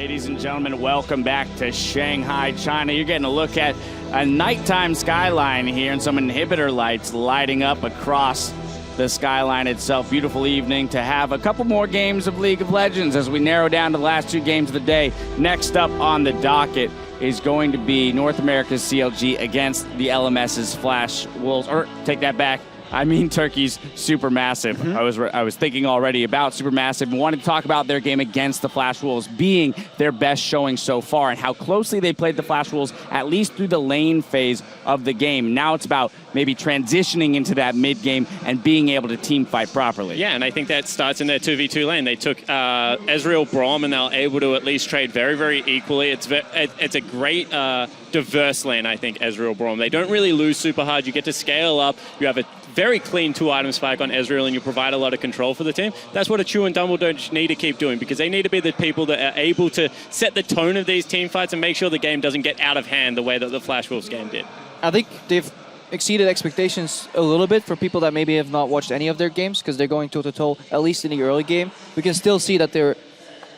Ladies and gentlemen, welcome back to Shanghai, China. You're getting a look at a nighttime skyline here and some inhibitor lights lighting up across the skyline itself. Beautiful evening to have a couple more games of League of Legends as we narrow down to the last two games of the day. Next up on the docket is going to be North America's CLG against the LMS's Flash Wolves, or take that back, I mean Turkey's SuperMassice. I was thinking already about SuperMassice and wanted to talk about their game against the Flash Wolves being their best showing so far and how closely they played the Flash Wolves at least through the lane phase of the game. Now it's about maybe transitioning into that mid game and being able to team fight properly. Yeah, and I think that starts in their 2v2 lane. They took Ezreal Braum and they're able to at least trade very, very equally. It's a great diverse lane, I think, Ezreal Braum. They don't really lose super hard. You get to scale up. You have a very clean 2-item spike on Ezreal and you provide a lot of control for the team. That's what a Chu and Dumbledore need to keep doing because they need to be the people that are able to set the tone of these team fights and make sure the game doesn't get out of hand the way that the Flash Wolves game did. I think they've exceeded expectations a little bit for people that maybe have not watched any of their games because they're going toe-to-toe, at least in the early game. We can still see that they're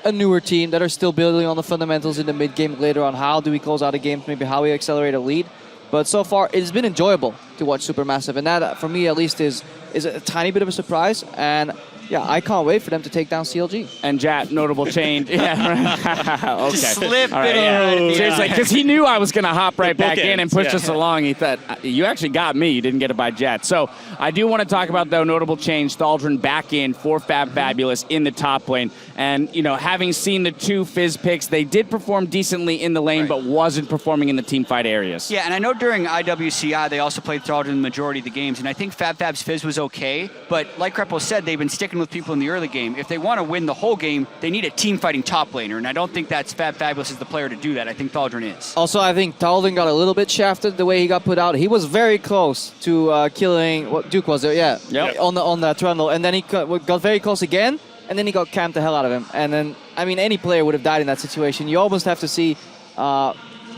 a newer team that are still building on the fundamentals in the mid-game later on. How do we close out a game, maybe how we accelerate a lead. But so far, it's been enjoyable to watch SuperMassice, and that, for me at least, is a tiny bit of a surprise. And yeah, I can't wait for them to take down CLG. And Jat, notable change. Yeah, okay. Just slip All right, it yeah. over. Seriously, because he knew I was going to hop right back in and push yeah. us along. He thought, you actually got me. You didn't get it by Jat. So I do want to talk about, though, notable change. Thaldrin back in for Fabulous in the top lane. And, you know, having seen the two Fizz picks, they did perform decently in the lane, but wasn't performing in the team fight areas. Yeah, and I know during IWCI, they also played Thaldrin the majority of the games, and I think Fab's Fizz was okay, but like Krepo said, they've been sticking with people in the early game. If they want to win the whole game, they need a team-fighting top laner, and I don't think that's Fabulous is the player to do that. I think Thaldrin is. Also, I think Thaldrin got a little bit shafted the way he got put out. He was very close to killing, what Duke was there, yeah, yep. on that Trundle, and then he got very close again, and then he got camped the hell out of him. And then, I mean, any player would have died in that situation. You almost have to see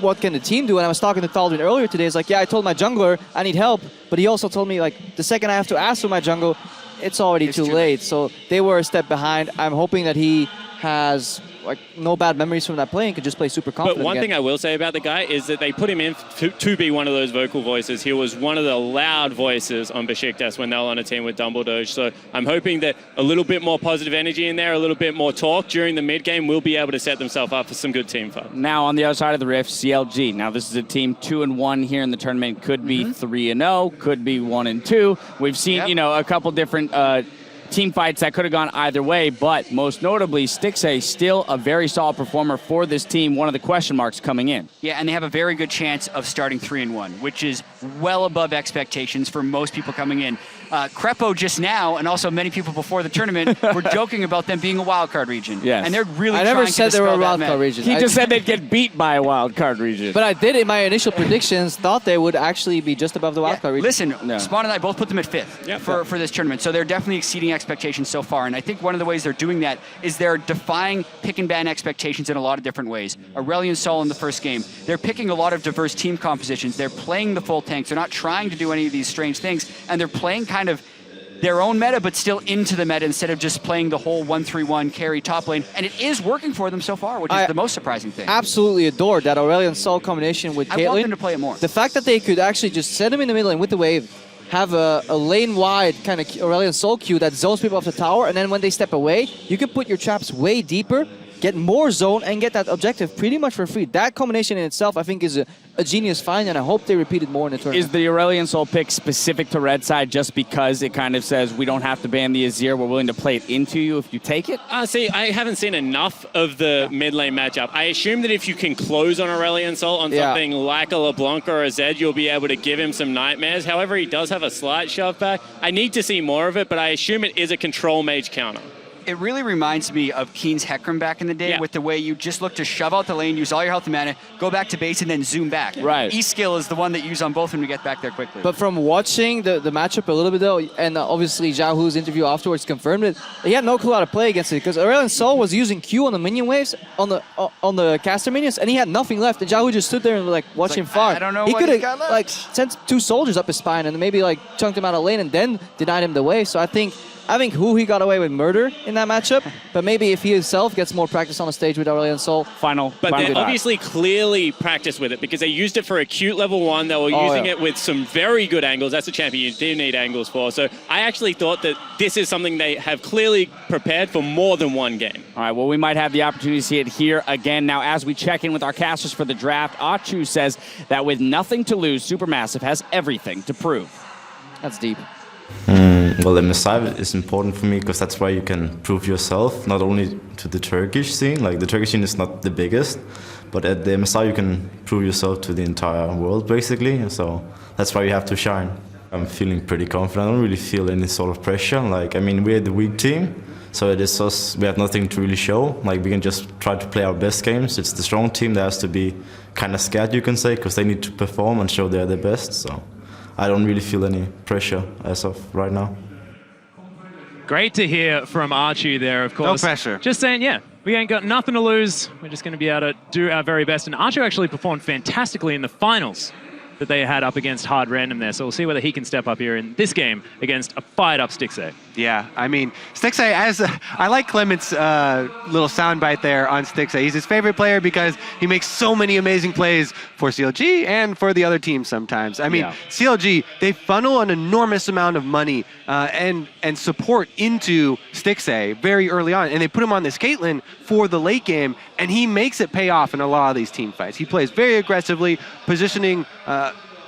what can the team do. And I was talking to Thaldrin earlier today. It's like, yeah, I told my jungler I need help, but he also told me, like, the second I have to ask for my jungle, it's already too late. So they were a step behind. I'm hoping that he has like no bad memories from that play and could just play super confident. But one thing I will say about the guy is that they put him in to be one of those vocal voices. He was one of the loud voices on Besiktas when they were on a team with Dumbledore. So I'm hoping that a little bit more positive energy in there, a little bit more talk during the mid game will be able to set themselves up for some good team fight. Now on the other side of the rift, CLG. Now this is a team 2-1 here in the tournament. Could be 3-0, could be 1-2. We've seen, you know, a couple different team fights that could have gone either way, but most notably, Stixxay still a very solid performer for this team, one of the question marks coming in. Yeah, and they have a very good chance of starting 3-1, which is well above expectations for most people coming in. Krepo just now, and also many people before the tournament, were joking about them being a wildcard region. Yes. And they're really I trying never to said they were a dispel that wildcard myth. region. He just said they'd get beat by a wild card region. But I did, in my initial predictions, thought they would actually be just above the wildcard region. Listen, Spawn and I both put them at 5th for this tournament, so they're definitely exceeding expectations so far. And I think one of the ways they're doing that is they're defying pick and ban expectations in a lot of different ways. Aurelion Sol in the first game, they're picking a lot of diverse team compositions. They're playing the full tanks. They're not trying to do any of these strange things, and they're playing kind of their own meta, but still into the meta instead of just playing the whole 1-3-1 carry top lane. And it is working for them so far, which is the most surprising thing. Absolutely adore that Aurelion Sol combination with Caitlyn. I want them to play it more. The fact that they could actually just set him in the middle and with the wave, have a lane-wide kind of Aurelion Sol queue that zones people off the tower, and then when they step away, you can put your traps way deeper, get more zone, and get that objective pretty much for free. That combination in itself, I think, is a genius find, and I hope they repeat it more in the tournament. Is the Aurelion Sol pick specific to red side just because it kind of says we don't have to ban the Azir, we're willing to play it into you if you take it? See, I haven't seen enough of the mid lane matchup. I assume that if you can close on Aurelion Sol on something like a LeBlanc or a Zed, you'll be able to give him some nightmares. However, he does have a slight shove back. I need to see more of it, but I assume it is a control mage counter. It really reminds me of Keen's Hecarim back in the day with the way you just look to shove out the lane, use all your health and mana, go back to base, and then zoom back. Right. E-skill is the one that you use on both when we get back there quickly. But from watching the matchup a little bit though, and obviously Xiaohu's interview afterwards confirmed it, he had no clue how to play against it because Aurelion Sol was using Q on the minion waves, on the caster minions, and he had nothing left. And Xiaohu just stood there and like watch him farm. I don't know he what could he's got have left. like sent 2 soldiers up his spine and maybe like chunked him out of lane and then denied him the wave. So I think I think he got away with murder in that matchup, but maybe if he himself gets more practice on the stage with Aurelion Sol. But they obviously clearly practiced with it because they used it for acute level 1. They were using it with some very good angles. That's a champion you do need angles for. So I actually thought that this is something they have clearly prepared for more than one game. All right, well, we might have the opportunity to see it here again. Now, as we check in with our casters for the draft, Achu says that with nothing to lose, SuperMassice has everything to prove. That's deep. Well, the MSI is important for me because that's where you can prove yourself, not only to the Turkish scene, like the Turkish scene is not the biggest, but at the MSI you can prove yourself to the entire world, basically, so that's why you have to shine. I'm feeling pretty confident. I don't really feel any sort of pressure. Like, I mean, we're the weak team, so it is us, we have nothing to really show. Like, we can just try to play our best games. It's the strong team that has to be kind of scared, you can say, because they need to perform and show they're the best, so I don't really feel any pressure as of right now. Great to hear from Archie there, of course. No pressure. Just saying, yeah, we ain't got nothing to lose. We're just going to be able to do our very best. And Archie actually performed fantastically in the finals that they had up against Hard Random there. So we'll see whether he can step up here in this game against a fired-up Stixxay. Yeah, I mean, Stixxay, I like Clement's little soundbite there on Stixxay. He's his favorite player because he makes so many amazing plays for CLG and for the other teams sometimes. I mean, CLG, they funnel an enormous amount of money and support into Stixxay very early on, and they put him on this Caitlyn for the late game, and he makes it pay off in a lot of these team fights. He plays very aggressively, positioning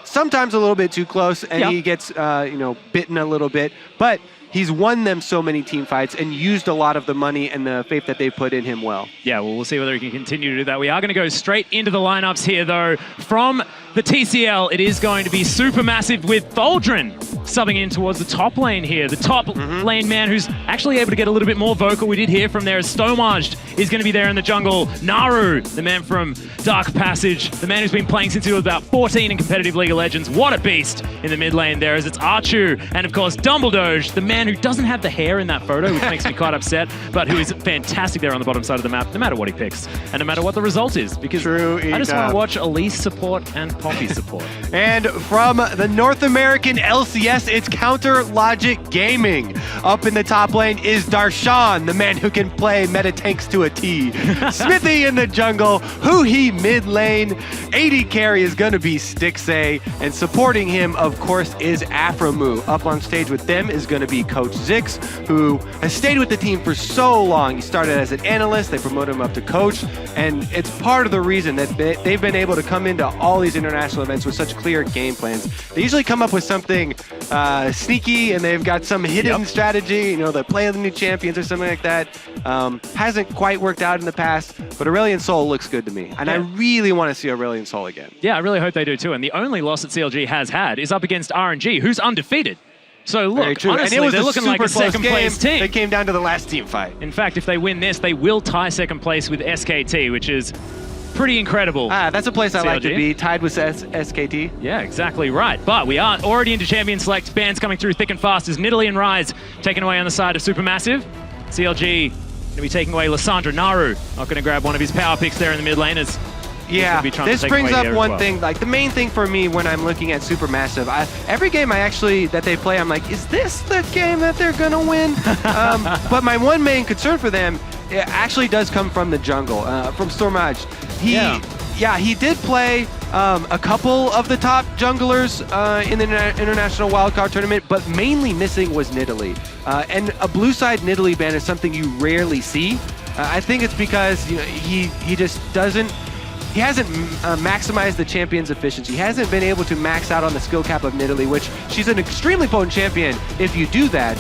sometimes a little bit too close, and he gets bitten a little bit, but he's won them so many team fights and used a lot of the money and the faith that they put in him well. Yeah, well, we'll see whether he can continue to do that. We are going to go straight into the lineups here, though. From the TCL, it is going to be SuperMassive with Tholdren subbing in towards the top lane here. The top lane man who's actually able to get a little bit more vocal. We did hear from there. Stomaged is going to be there in the jungle. Naru, the man from Dark Passage, the man who's been playing since he was about 14 in competitive League of Legends. What a beast in the mid lane there, as it's Archu and, of course, Dumbledoge, the man who doesn't have the hair in that photo, which makes me quite upset, but who is fantastic there on the bottom side of the map, no matter what he picks, and no matter what the result is, because I just want to watch Elise support and Poppy support. And from the North American LCS, it's Counter Logic Gaming. Up in the top lane is Darshan, the man who can play meta tanks to a T. Smithy in the jungle, Huhi mid lane, AD carry is going to be Stixxay, and supporting him, of course, is Aframu. Up on stage with them is going to be Coach Zix, who has stayed with the team for so long. He started as an analyst, they promoted him up to coach, and it's part of the reason that they've been able to come into all these international events with such clear game plans. They usually come up with something sneaky, and they've got some hidden strategy, the play of the new champions or something like that. Hasn't quite worked out in the past, but Aurelion Sol looks good to me, and I really want to see Aurelion Sol again. Yeah, I really hope they do too, and the only loss that CLG has had is up against RNG, who's undefeated. So look, honestly, they're looking like a second-place team. They came down to the last team fight. In fact, if they win this, they will tie second place with SKT, which is pretty incredible. That's a place I like to be, tied with SKT. Yeah, exactly right. But we are already into Champion Select. Bans coming through thick and fast as Nidalee and Rise taken away on the side of SuperMassive. CLG going to be taking away Lissandra. Naru not going to grab one of his power picks there in the mid lane as yeah, this brings up one thing, like the main thing for me when I'm looking at SuperMassive, every game that they play, I'm like, is this the game that they're gonna win? But my one main concern for them, it actually does come from the jungle, from Stormage. He did play a couple of the top junglers in the International Wildcard Tournament, but mainly missing was Nidalee. And a blue side Nidalee ban is something you rarely see. I think it's because he just doesn't. He hasn't maximized the champion's efficiency. He hasn't been able to max out on the skill cap of Nidalee, which she's an extremely potent champion if you do that,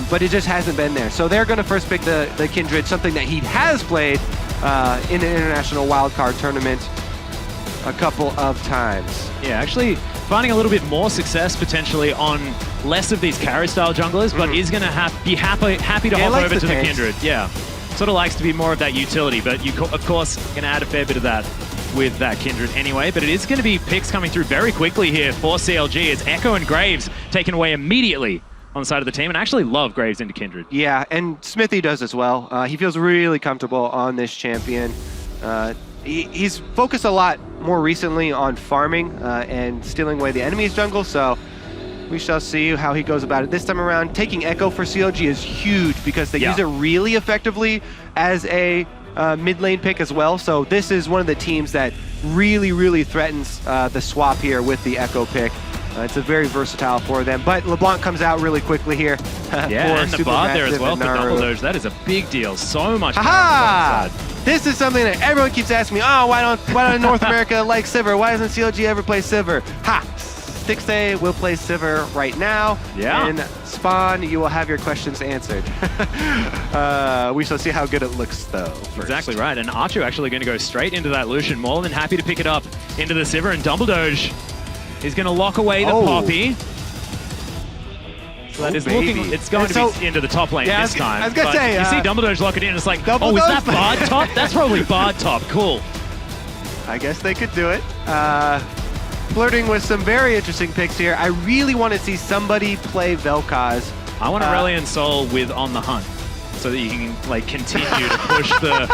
but it just hasn't been there. So they're going to first pick the Kindred, something that he has played in the International Wildcard Tournament a couple of times. Yeah, actually finding a little bit more success potentially on less of these carry-style junglers, but is going to be happy to hop over to the Kindred. Yeah. Sort of likes to be more of that utility, but you, of course, going to add a fair bit of that with that Kindred anyway. But it is going to be picks coming through very quickly here for CLG. It's Echo and Graves taken away immediately on the side of the team, and I actually love Graves into Kindred. Yeah, and Smithy does as well. He feels really comfortable on this champion. He's focused a lot more recently on farming and stealing away the enemy's jungle, so We shall see how he goes about it this time around. Taking Echo for CLG is huge because they use it really effectively as a mid lane pick as well. So this is one of the teams that really threatens the swap here with the Echo pick. It's a very versatile for them. But LeBlanc comes out really quickly here. Yeah, and the Bard there as well for double doge. That is a big deal. So much power on the side. This is something that everyone keeps asking me. Oh, why don't North America like Sivir? Why doesn't CLG ever play Sivir? Ha! Stixay will play Sivir right now. Yeah. And Spawn, you will have your questions answered. We shall see how good it looks, though. First. Exactly right. And Archer actually going to go straight into that Lucian. More than happy to pick it up into the Sivir. And Dumbledoge is going to lock away the Poppy. So that is looking, it's going to be into the top lane this time. I was going to say. You see Dumbledoge lock it in, it's like, oh, is that Bard top? That's probably Bard top. Cool. I guess they could do it. Flirting with some very interesting picks here. I really want to see somebody play Vel'Koz. I want Aurelion Sol with On the Hunt, so that you can like continue to push the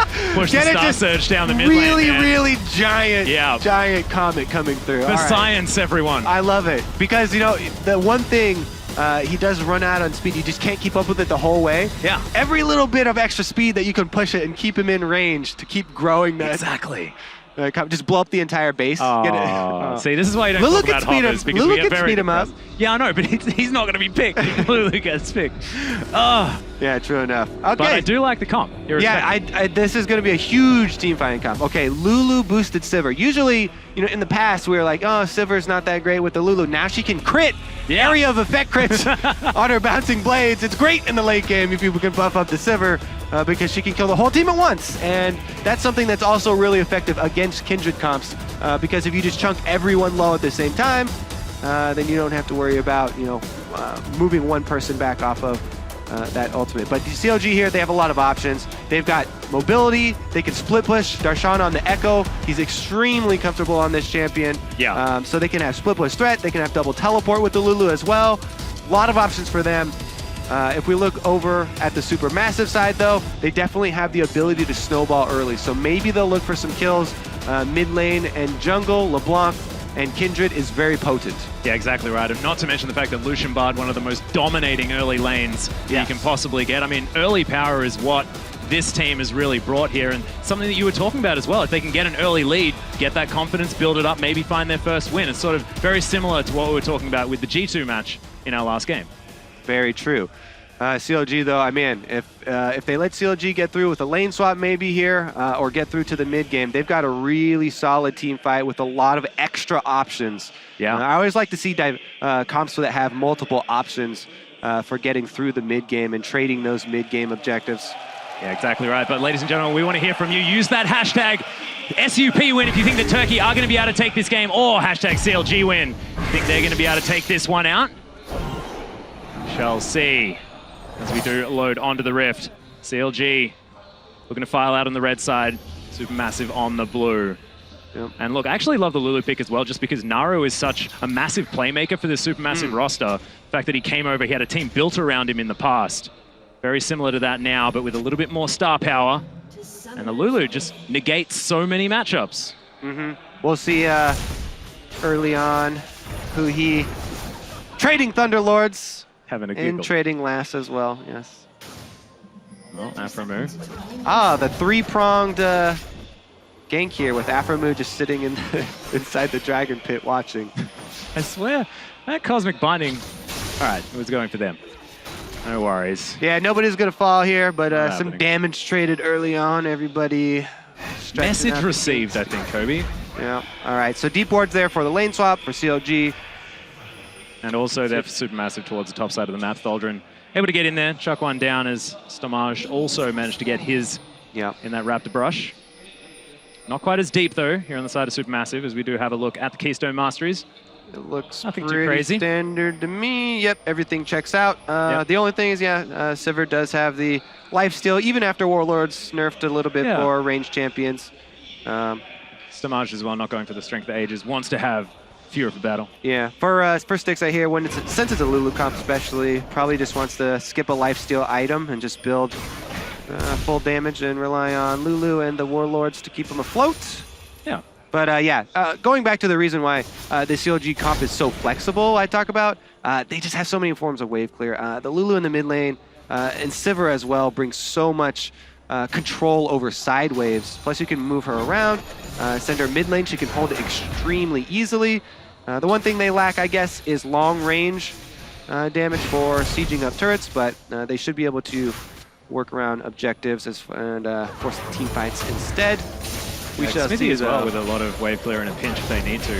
Star Surge down the mid lane. Really giant comet coming through. For science, everyone. I love it because the one thing he does run out on speed. You just can't keep up with it the whole way. Yeah. Every little bit of extra speed that you can push it and keep him in range to keep growing that. Exactly. Just blow up the entire base. See, this is why you don't talk about hoppers, because Lulu we get can very speed him up. Yeah, I know, but he's not going to be picked. Lulu gets picked. Yeah, true enough. Okay. But I do like the comp. Yeah, this is going to be a huge team fighting comp. Okay, Lulu boosted Sivir. Usually, in the past, we were like, oh, Sivir's not that great with the Lulu. Now she can crit. Area of effect crits on her bouncing blades. It's great in the late game if people can buff up the Sivir because she can kill the whole team at once. And that's something that's also really effective against Kindred comps because if you just chunk everyone low at the same time, then you don't have to worry about, moving one person back off of that ultimate. But the CLG here, they have a lot of options. They've got mobility. They can split push Darshan on the Echo. He's extremely comfortable on this champion. Yeah. So they can have split push threat. They can have double teleport with the Lulu as well. A lot of options for them. If we look over at the SuperMassice side, though, they definitely have the ability to snowball early. So maybe they'll look for some kills mid lane and jungle. LeBlanc and Kindred is very potent. Yeah, exactly right. And not to mention the fact that Lucian Bard, one of the most dominating early lanes you can possibly get. I mean, early power is what this team has really brought here, and something that you were talking about as well. If they can get an early lead, get that confidence, build it up, maybe find their first win. It's sort of very similar to what we were talking about with the G2 match in our last game. Very true. CLG, though, if they let CLG get through with a lane swap maybe here or get through to the mid game, they've got a really solid team fight with a lot of extra options. Yeah. I always like to see comps that have multiple options for getting through the mid game and trading those mid game objectives. Yeah, exactly right. But ladies and gentlemen, we want to hear from you. Use that hashtag SUP win if you think that Turkey are going to be able to take this game, or hashtag CLG win. Think they're going to be able to take this one out? Shall see. As we do load onto the Rift. CLG looking to file out on the red side. SuperMassive on the blue. Yep. And look, I actually love the Lulu pick as well, just because Naru is such a massive playmaker for this SuperMassive roster. The fact that he came over, he had a team built around him in the past. Very similar to that now, but with a little bit more star power. And the Lulu just negates so many matchups. We'll see early on who he... Trading Thunderlords. Having a giggle. And trading Lass as well, yes. Well, Afromu. The three-pronged gank here with Afromu just sitting inside the Dragon Pit watching. I swear, that Cosmic Binding... All right, it was going for them. No worries. Yeah, nobody's going to fall here, but some damage traded early on. Everybody... Message received, I think, Kobe. Yeah, all right. So deep wards there for the lane swap for CLG. And also they're SuperMassive towards the top side of the map. Tholdren able to get in there, chuck one down as Stomage also managed to get his in that Raptor brush. Not quite as deep though here on the side of SuperMassive, as we do have a look at the Keystone Masteries. It looks nothing pretty too crazy. Standard to me. Yep, everything checks out. The only thing is, Sivir does have the lifesteal, even after Warlords nerfed a little bit for ranged champions. Stomage as well, not going for the Strength of Ages, wants to have Fear of battle. Yeah, for Stixay here, since it's a Lulu comp especially, probably just wants to skip a lifesteal item and just build full damage and rely on Lulu and the Warlords to keep them afloat. Yeah. But yeah, going back to the reason why the CLG comp is so flexible, I talk about, they just have so many forms of wave clear. The Lulu in the mid lane and Sivir as well brings so much control over side waves. Plus you can move her around, send her mid lane, she can hold it extremely easily. The one thing they lack, I guess, is long range damage for sieging up turrets, but they should be able to work around objectives and force the team fights instead. We shall Smithy see as well with a lot of wave clear in a pinch if they need to.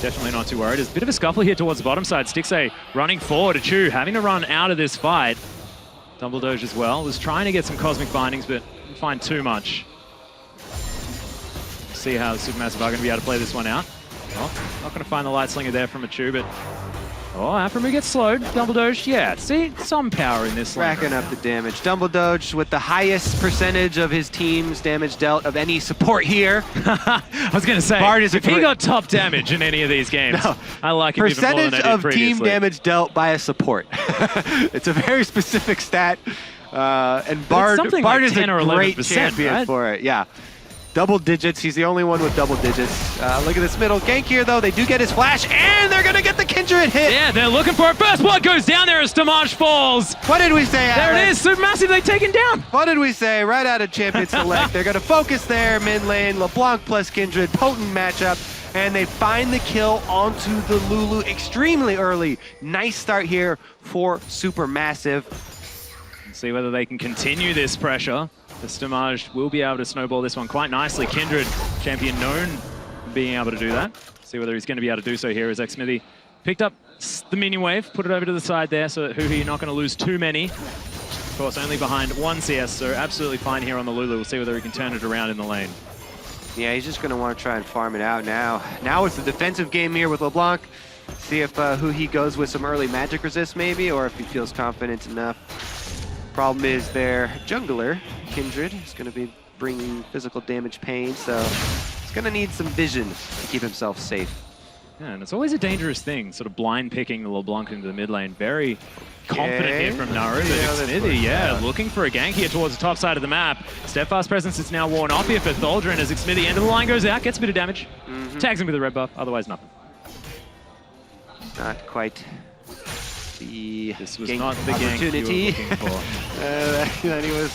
Definitely not too worried. There's a bit of a scuffle here towards the bottom side. Stixxay running forward. Achu having to run out of this fight. Dumbledoge as well. Was trying to get some cosmic bindings, but didn't find too much. See how the Supermassive are going to be able to play this one out. Well, not going to find the light slinger there from Achu, but oh, Aphromoo gets slowed. Dumbledoge, yeah, see, some power in this lane. Racking up the damage. Dumbledoge with the highest percentage of his team's damage dealt of any support here. I was going to say, Bard is if he got top damage in any of these games, No. I like him even more than I Percentage did of previously. team damage dealt by a support. It's a very specific stat. And Bard something like is 10 a or great 11%, champion right? for it. Yeah. Double digits. He's the only one with double digits. Look at this middle gank here, though. They do get his flash, and they're going to get the Kindred hit. Yeah, they're looking for it. First blood goes down there as Damage falls. What did we say, There Alex? it is, Supermassive, they've taken down. What did we say? Right out of Champion Select. They're going to focus there, mid lane. LeBlanc plus Kindred, potent matchup. And they find the kill onto the Lulu extremely early. Nice start here for Supermassive. Let's see whether they can continue this pressure. The Stamage will be able to snowball this one quite nicely. Kindred, champion known for being able to do that. See whether he's going to be able to do so here as Xmithy picked up the minion wave, put it over to the side there so that Huhi not going to lose too many. Of course, only behind one CS, so absolutely fine here on the Lulu. We'll see whether he can turn it around in the lane. Yeah, he's just going to want to try and farm it out now. Now it's the defensive game here with LeBlanc. See if Huhi goes with some early magic resist maybe, or if he feels confident enough. Problem is their jungler, Kindred, is going to be bringing physical damage pain, so he's going to need some vision to keep himself safe. Yeah, and it's always a dangerous thing, sort of blind picking the LeBlanc into the mid lane. Very confident here from Naru, but Smithy, looking for a gank here towards the top side of the map. Steadfast presence is now worn off here for Thaldrin as Xmithy end of the line goes out, gets a bit of damage, tags him with a red buff, otherwise nothing. Not quite the This was gank not the gank you were opportunity. looking for. That he was.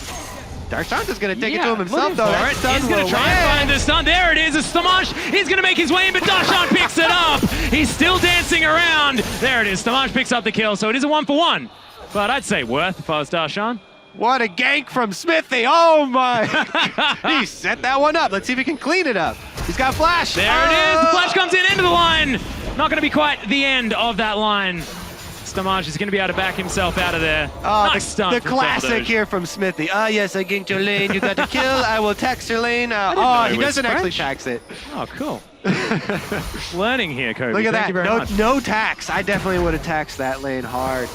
Darshan's is going to take it to him himself, looking though. for That it. stun He's going will to try and land. find the stun. There it is. It's Stamage. He's going to make his way in, but Darshan picks it up. He's still dancing around. There it is. Stamage picks up the kill, so it is a 1-for-1. But I'd say worth if I was Darshan. What a gank from Smithy. Oh, my. He set that one up. Let's see if he can clean it up. He's got flash. There it is. The flash comes in, end of the line. Not going to be quite the end of that line. Stamage is going to be able to back himself out of there. Nice stun the from classic Dumbledoge. here from Smithy. Yes, I ganked your lane. You got to kill. I will tax your lane. know Oh, it he was doesn't actually French. tax it. Oh, cool. Learning here, Kobe. Look at Thank you very that. much. No tax. I definitely would have taxed that lane hard.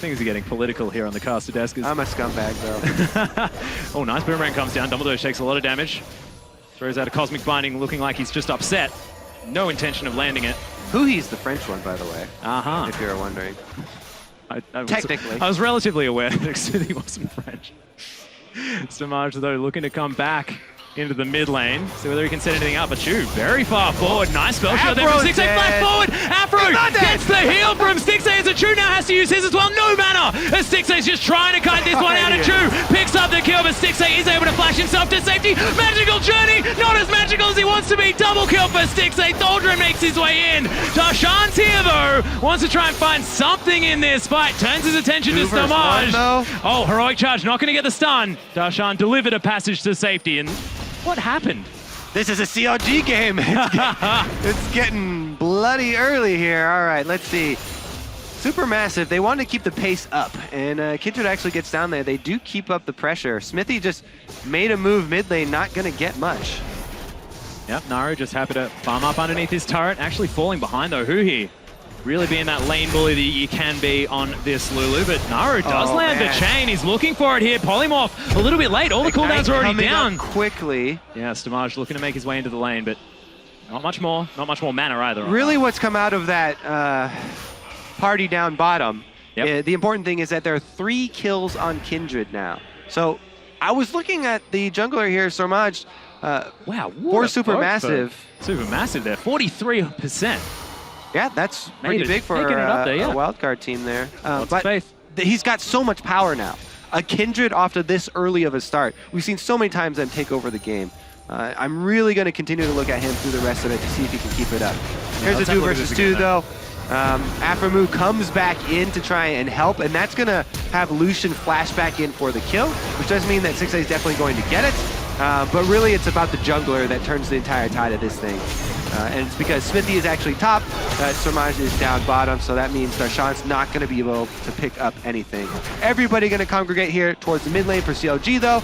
Things are getting political here on the caster desk. I'm a scumbag, though. Oh, nice. Boomerang comes down. Dumbledore takes a lot of damage. Throws out a Cosmic Binding looking like he's just upset. No intention of landing it. Huhi's the French one, by the way, Uh-huh. if you're wondering. I was relatively aware that he wasn't French. Stamage, though, looking to come back into the mid lane. See whether he can set anything up. Achu, very far forward. Nice spell shot there from Afro's Stixxay. Flash dead. forward. Afro not dead. gets the heal from Stixxay as Achu now has to use his as well. No mana. As Stixxay's just trying to kite this one out. Achu picks up the kill, but Stixxay is able to flash himself to safety. Magical journey. Not as magical as he wants to be. Double kill for Stixxay. Thaldrin makes his way in. Darshan's here, though. Wants to try and find something in this fight. Turns his attention to 2 versus 1, Stamage. though. Oh, heroic charge. Not going to get the stun. Darshan delivered a passage to safety. And what happened? This is a CLG game. It's getting bloody early here. All right, let's see. Supermassive, they want to keep the pace up, and Kindred actually gets down there. They do keep up the pressure. Smithy just made a move mid lane, not going to get much. Yep, Naru just happy to farm up underneath his turret. Actually falling behind, though. Huhi really being that lane bully that you can be on this Lulu, but Naru does land the chain. He's looking for it here. Polymorph a little bit late. All the cooldowns are already Coming down. up quickly. Yeah, Stamage looking to make his way into the lane, but not much more. Not much more mana either. Really what's come out of that party down bottom, Yep. the important thing is that there are 3 kills on Kindred now. So I was looking at the jungler here, Sormaj. Wow, for Supermassive. Supermassive there, 43%. Yeah, that's pretty big for Making it up there, yeah. a wildcard team there. Lots but of faith. He's got so much power now. A Kindred off to this early of a start. We've seen so many times them take over the game. I'm really going to continue to look at him through the rest of it to see if he can keep it up. Here's a 2 versus 2 though. Aphromoo comes back in to try and help, and that's going to have Lucian flash back in for the kill, which does mean that 6A is definitely going to get it. But really, it's about the jungler that turns the entire tide of this thing. And it's because Smithy is actually top, SuperMassice is down bottom, so that means Darshan's not going to be able to pick up anything. Everybody going to congregate here towards the mid lane for CLG, though.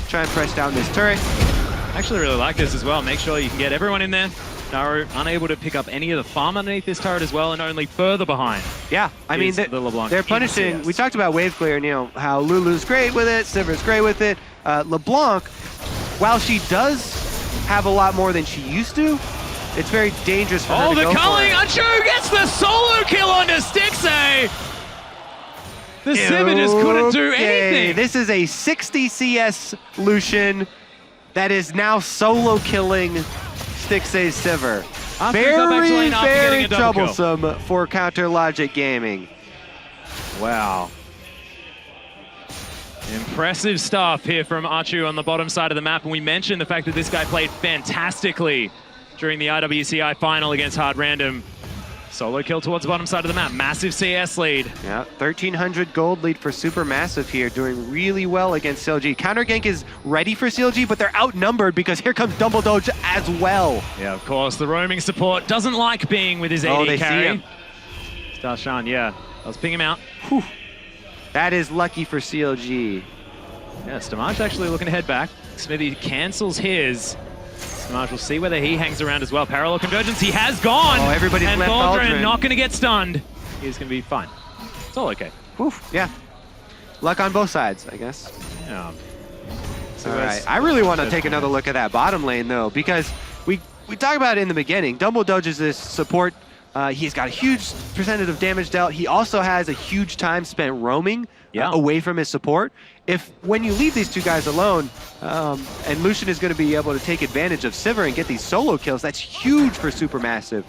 Try and press down this turret. I actually really like this as well. Make sure you can get everyone in there. Naru unable to pick up any of the farm underneath this turret as well, and only further behind. Yeah, I mean, they're punishing. We talked about wave clear and, you know, how Lulu's great with it, Sivir's great with it. LeBlanc, while she does have a lot more than she used to, it's very dangerous for her to go for it. Oh, the culling! Achu gets the solo kill onto Stixxay! The Sivir just couldn't do anything. This is a 60 CS Lucian that is now solo killing Stixxay's Sivir. Very troublesome for Counter Logic Gaming. Wow. Impressive stuff here from Achu on the bottom side of the map. And we mentioned the fact that this guy played fantastically during the IWCI final against Hard Random. Solo kill towards the bottom side of the map. Massive CS lead. Yeah, 1,300 gold lead for Supermassive here, doing really well against CLG. Counter gank is ready for CLG, but they're outnumbered because here comes Dumbledore as well. Yeah, of course. The roaming support doesn't like being with his AD carry. See him. Starshan, yeah. Let's ping him out. Whew. That is lucky for CLG. Yeah, Stamaj actually looking to head back. Smithy cancels his. Stamaj will see whether he hangs around as well. Parallel convergence, he has gone! Oh, everybody's and left Aldrin not going to get stunned. He's going to be fine. It's all okay. Whew. Yeah. Luck on both sides, I guess. Yeah. So all right. I really want to take another look at that bottom lane, though, because we talked about it in the beginning. Dumbledore is this support. He's got a huge percentage of damage dealt. He also has a huge time spent roaming away from his support. When you leave these two guys alone, and Lucian is going to be able to take advantage of Sivir and get these solo kills, that's huge for Supermassive.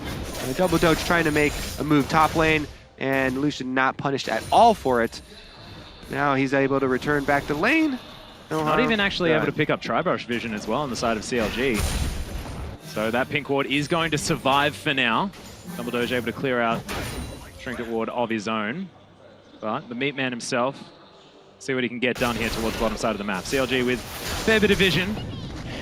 Double Doge trying to make a move top lane, and Lucian not punished at all for it. Now he's able to return back to lane. Not even actually able to pick up Tribrush vision as well on the side of CLG. So that pink ward is going to survive for now. Dumbledore able to clear out Trinket Ward of his own. But the Meat Man himself, see what he can get done here towards the bottom side of the map. CLG with fair bit of vision.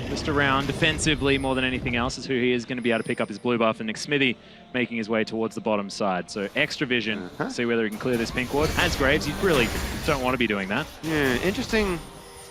Just around defensively more than anything else is who he is going to be able to pick up his blue buff. And Nick Smithy making his way towards the bottom side. So extra vision, see whether he can clear this pink ward. As Graves, you really don't want to be doing that. Yeah, interesting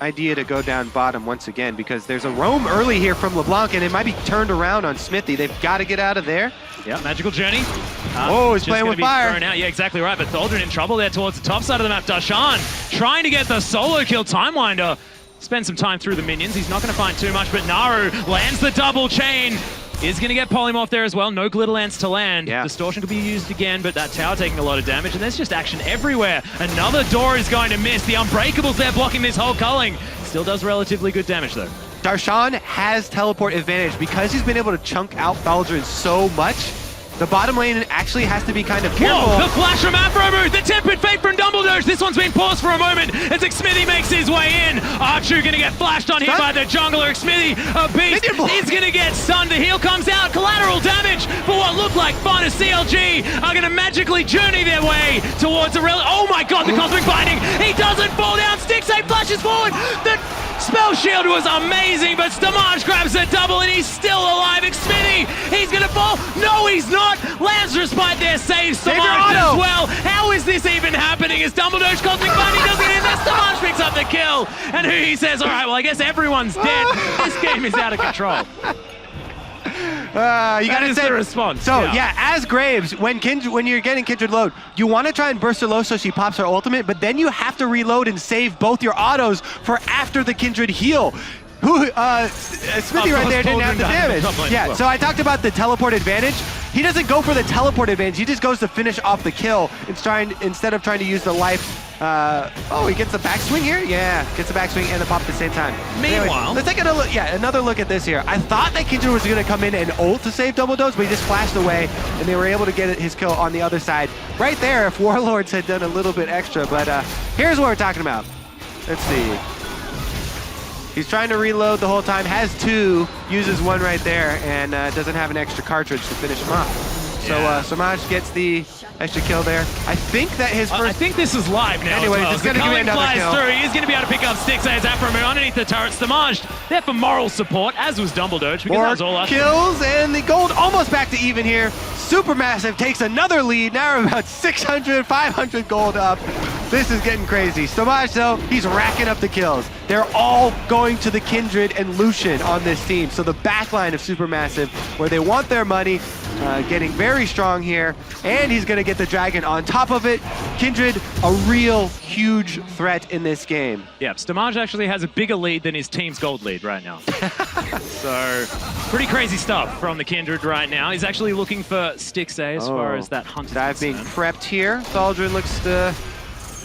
idea to go down bottom once again, because there's a roam early here from LeBlanc, and it might be turned around on Smithy. They've got to get out of there. Yeah, Magical Journey. He's playing with fire. Thrown out. Yeah, exactly right. But Thaldrin in trouble there towards the top side of the map. Darshan trying to get the solo kill. Timewinder spend some time through the minions. He's not going to find too much, but Naru lands the double chain. Is going to get Polymorph there as well. No glitter lance to land. Yeah. Distortion could be used again, but that tower taking a lot of damage, and there's just action everywhere. Another door is going to miss. The Unbreakables there blocking this whole culling. Still does relatively good damage though. Darshan has teleport advantage because he's been able to chunk out Thaldrin so much. The bottom lane actually has to be kind of careful. Whoa, the flash from Aphromoo, the tempered fate from Dumbledore. This one's been paused for a moment as Smithy makes his way in. Achu gonna get flashed on here by the jungler. Smithy, a beast, is gonna get stunned. The heal comes out, collateral damage for what looked like fun as CLG are gonna magically journey their way towards a oh my god, the Cosmic Binding. He doesn't fall down, Stixxay flashes forward. The spell shield was amazing, but Stamaj grabs a double and he's still alive. Smithy, he's gonna fall. No, he's not. Lands respite there, saves Stamaj as well. How is this even happening? As Dumbledore's Cosmic Binding doesn't get in there, Stamaj picks up the kill. And who he says, all right, well, I guess everyone's dead. This game is out of control. You gotta say the response. So yeah, as Graves, when you're getting Kindred load, you want to try and burst her low so she pops her ultimate, but then you have to reload and save both your autos for after the Kindred heal. Smithy right there didn't have the damage. Yeah, so I talked about the teleport advantage. He doesn't go for the teleport advantage. He just goes to finish off the kill instead of trying to use the life Oh, he gets the backswing here? Yeah, gets the backswing and the pop at the same time. Meanwhile- let's take another look at this here. I thought that Kindred was going to come in and ult to save double doge, but he just flashed away, and they were able to get his kill on the other side. Right there, if Warlords had done a little bit extra, but here's what we're talking about. Let's see. He's trying to reload the whole time, has 2, uses 1 right there, and doesn't have an extra cartridge to finish him off. Yeah. So Samaj gets the extra kill there. I think that his first... I think this is live now. Anyways, as well. it's gonna give me another flies kill. through. He's going to be able to pick up sticks as Afromu underneath the turret. Stamaged there for moral support, as was Dumbledore, because that was all us. Kills, and the gold almost back to even here. Supermassive takes another lead. Now we're about 600, 500 gold up. This is getting crazy. Stamaj, though, he's racking up the kills. They're all going to the Kindred and Lucian on this team. So the backline of Supermassive, where they want their money, getting very strong here. And he's going to get the Dragon on top of it. Kindred, a real huge threat in this game. Yeah, Stamage actually has a bigger lead than his team's gold lead right now. So, pretty crazy stuff from the Kindred right now. He's actually looking for Stixay as far as that hunt is Dive being concerned. prepped here. Thaldrin looks to...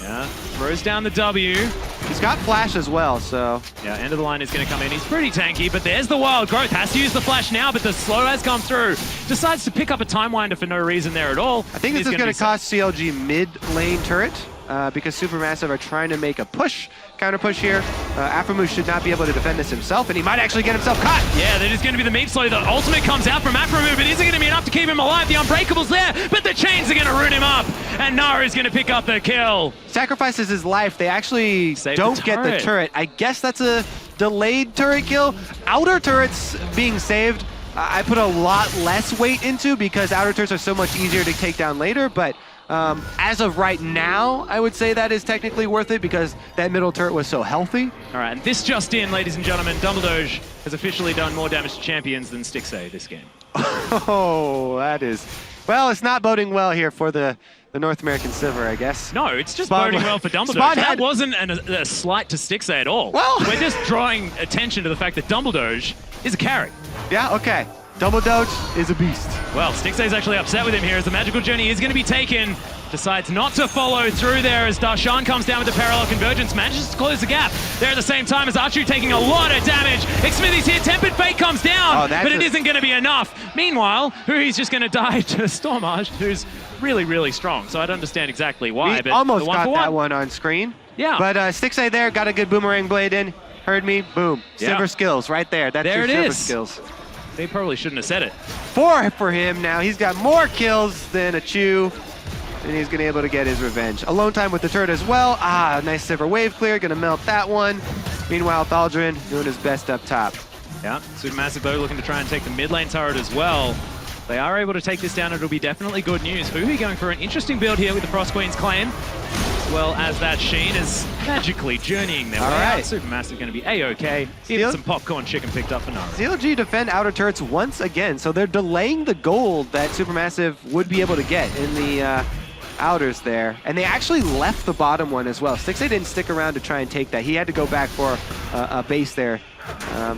Yeah, throws down the W. He's got flash as well, so... Yeah, end of the line is going to come in. He's pretty tanky, but there's the wild growth. Has to use the flash now, but the slow has come through. Decides to pick up a time winder for no reason there at all. I think this is going to cost CLG mid lane turret because Supermassive are trying to make a counter push here. Afromu should not be able to defend this himself, and he might actually get himself caught. Yeah, that is going to be the meat slow. The ultimate comes out from Afromu, but is it going to be enough to keep him alive? The Unbreakable's there, but the chains are going to root him up, and Naru's going to pick up the kill. Sacrifices his life. They actually Save don't the get the turret. turret. I guess that's a delayed turret kill. Outer turrets being saved, I put a lot less weight into because outer turrets are so much easier to take down later, but as of right now, I would say that is technically worth it because that middle turret was so healthy. All right, and this just in, ladies and gentlemen, Dumbledore has officially done more damage to champions than Stixay this game. Oh, that is... Well, it's not boding well here for the North American Silver, I guess. No, it's just Spawn- boding well for Dumbledore. Spawn That had- wasn't a slight to Stixay at all. Well- We're just drawing attention to the fact that Dumbledore is a carry. Yeah, okay. Double Doge is a beast. Well, Stixay's actually upset with him here as the magical journey is going to be taken. Decides not to follow through there as Darshan comes down with the parallel convergence, manages to close the gap there at the same time as Archu taking a lot of damage. Smithy's here, Tempered Fate comes down, but it isn't going to be enough. Meanwhile, Hui's just going to die to Stormage, who's really, really strong, so I don't understand exactly why. We but almost the got that one on screen. Yeah. But Stixay there, got a good boomerang blade in. Heard me, boom. Yeah. Silver skills right there. That's There your it silver is. skills. They probably shouldn't have said it. 4 for him now. He's got more kills than a Chew. And he's going to be able to get his revenge. Alone time with the turret as well. Ah, nice silver wave clear. Going to melt that one. Meanwhile, Thaldrin doing his best up top. Yeah, Supermassive though looking to try and take the mid lane turret as well. They are able to take this down. It'll be definitely good news. Hui going for an interesting build here with the Frost Queen's claim, as well as that Sheen is magically journeying their way out. Supermassive going to be A-OK. Even some popcorn chicken picked up for Nara. CLG defend outer turrets once again, so they're delaying the gold that Supermassive would be able to get in the outers there. And they actually left the bottom one as well. Stixay didn't stick around to try and take that. He had to go back for a base there,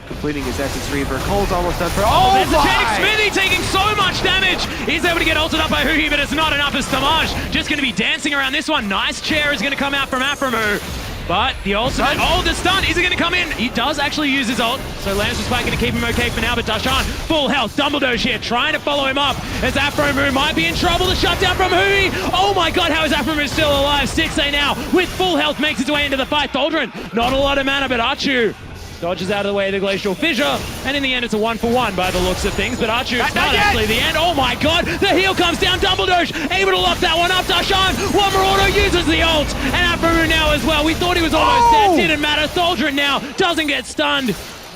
completing his Essence Reaver. Cole's almost done for... Oh, there's the Janik Smithy taking so much damage. He's able to get ulted up by Hui, but it's not enough as Stamage just going to be dancing around this one. Nice chair is going to come out from Afromu. But the ultimate, the stun, is it going to come in? He does actually use his ult, so Lance was going to keep him okay for now, but Darshan, full health, Dumbledore here, trying to follow him up, as Afromu might be in trouble, the shutdown from Hui! Oh my god, how is Afromu still alive? Stixay now, with full health, makes his way into the fight. Thaldrin, not a lot of mana, but Archu dodges out of the way of the Glacial Fissure, and in the end it's a 1-for-1 by the looks of things, but Archu, it's not actually the end. Oh my god, the heal comes down, Dumbledore able to lock that one up. Darshan, one more auto, uses the ult, and Afromu now as well. We thought he was almost dead, didn't matter. Thaldrin now doesn't get stunned.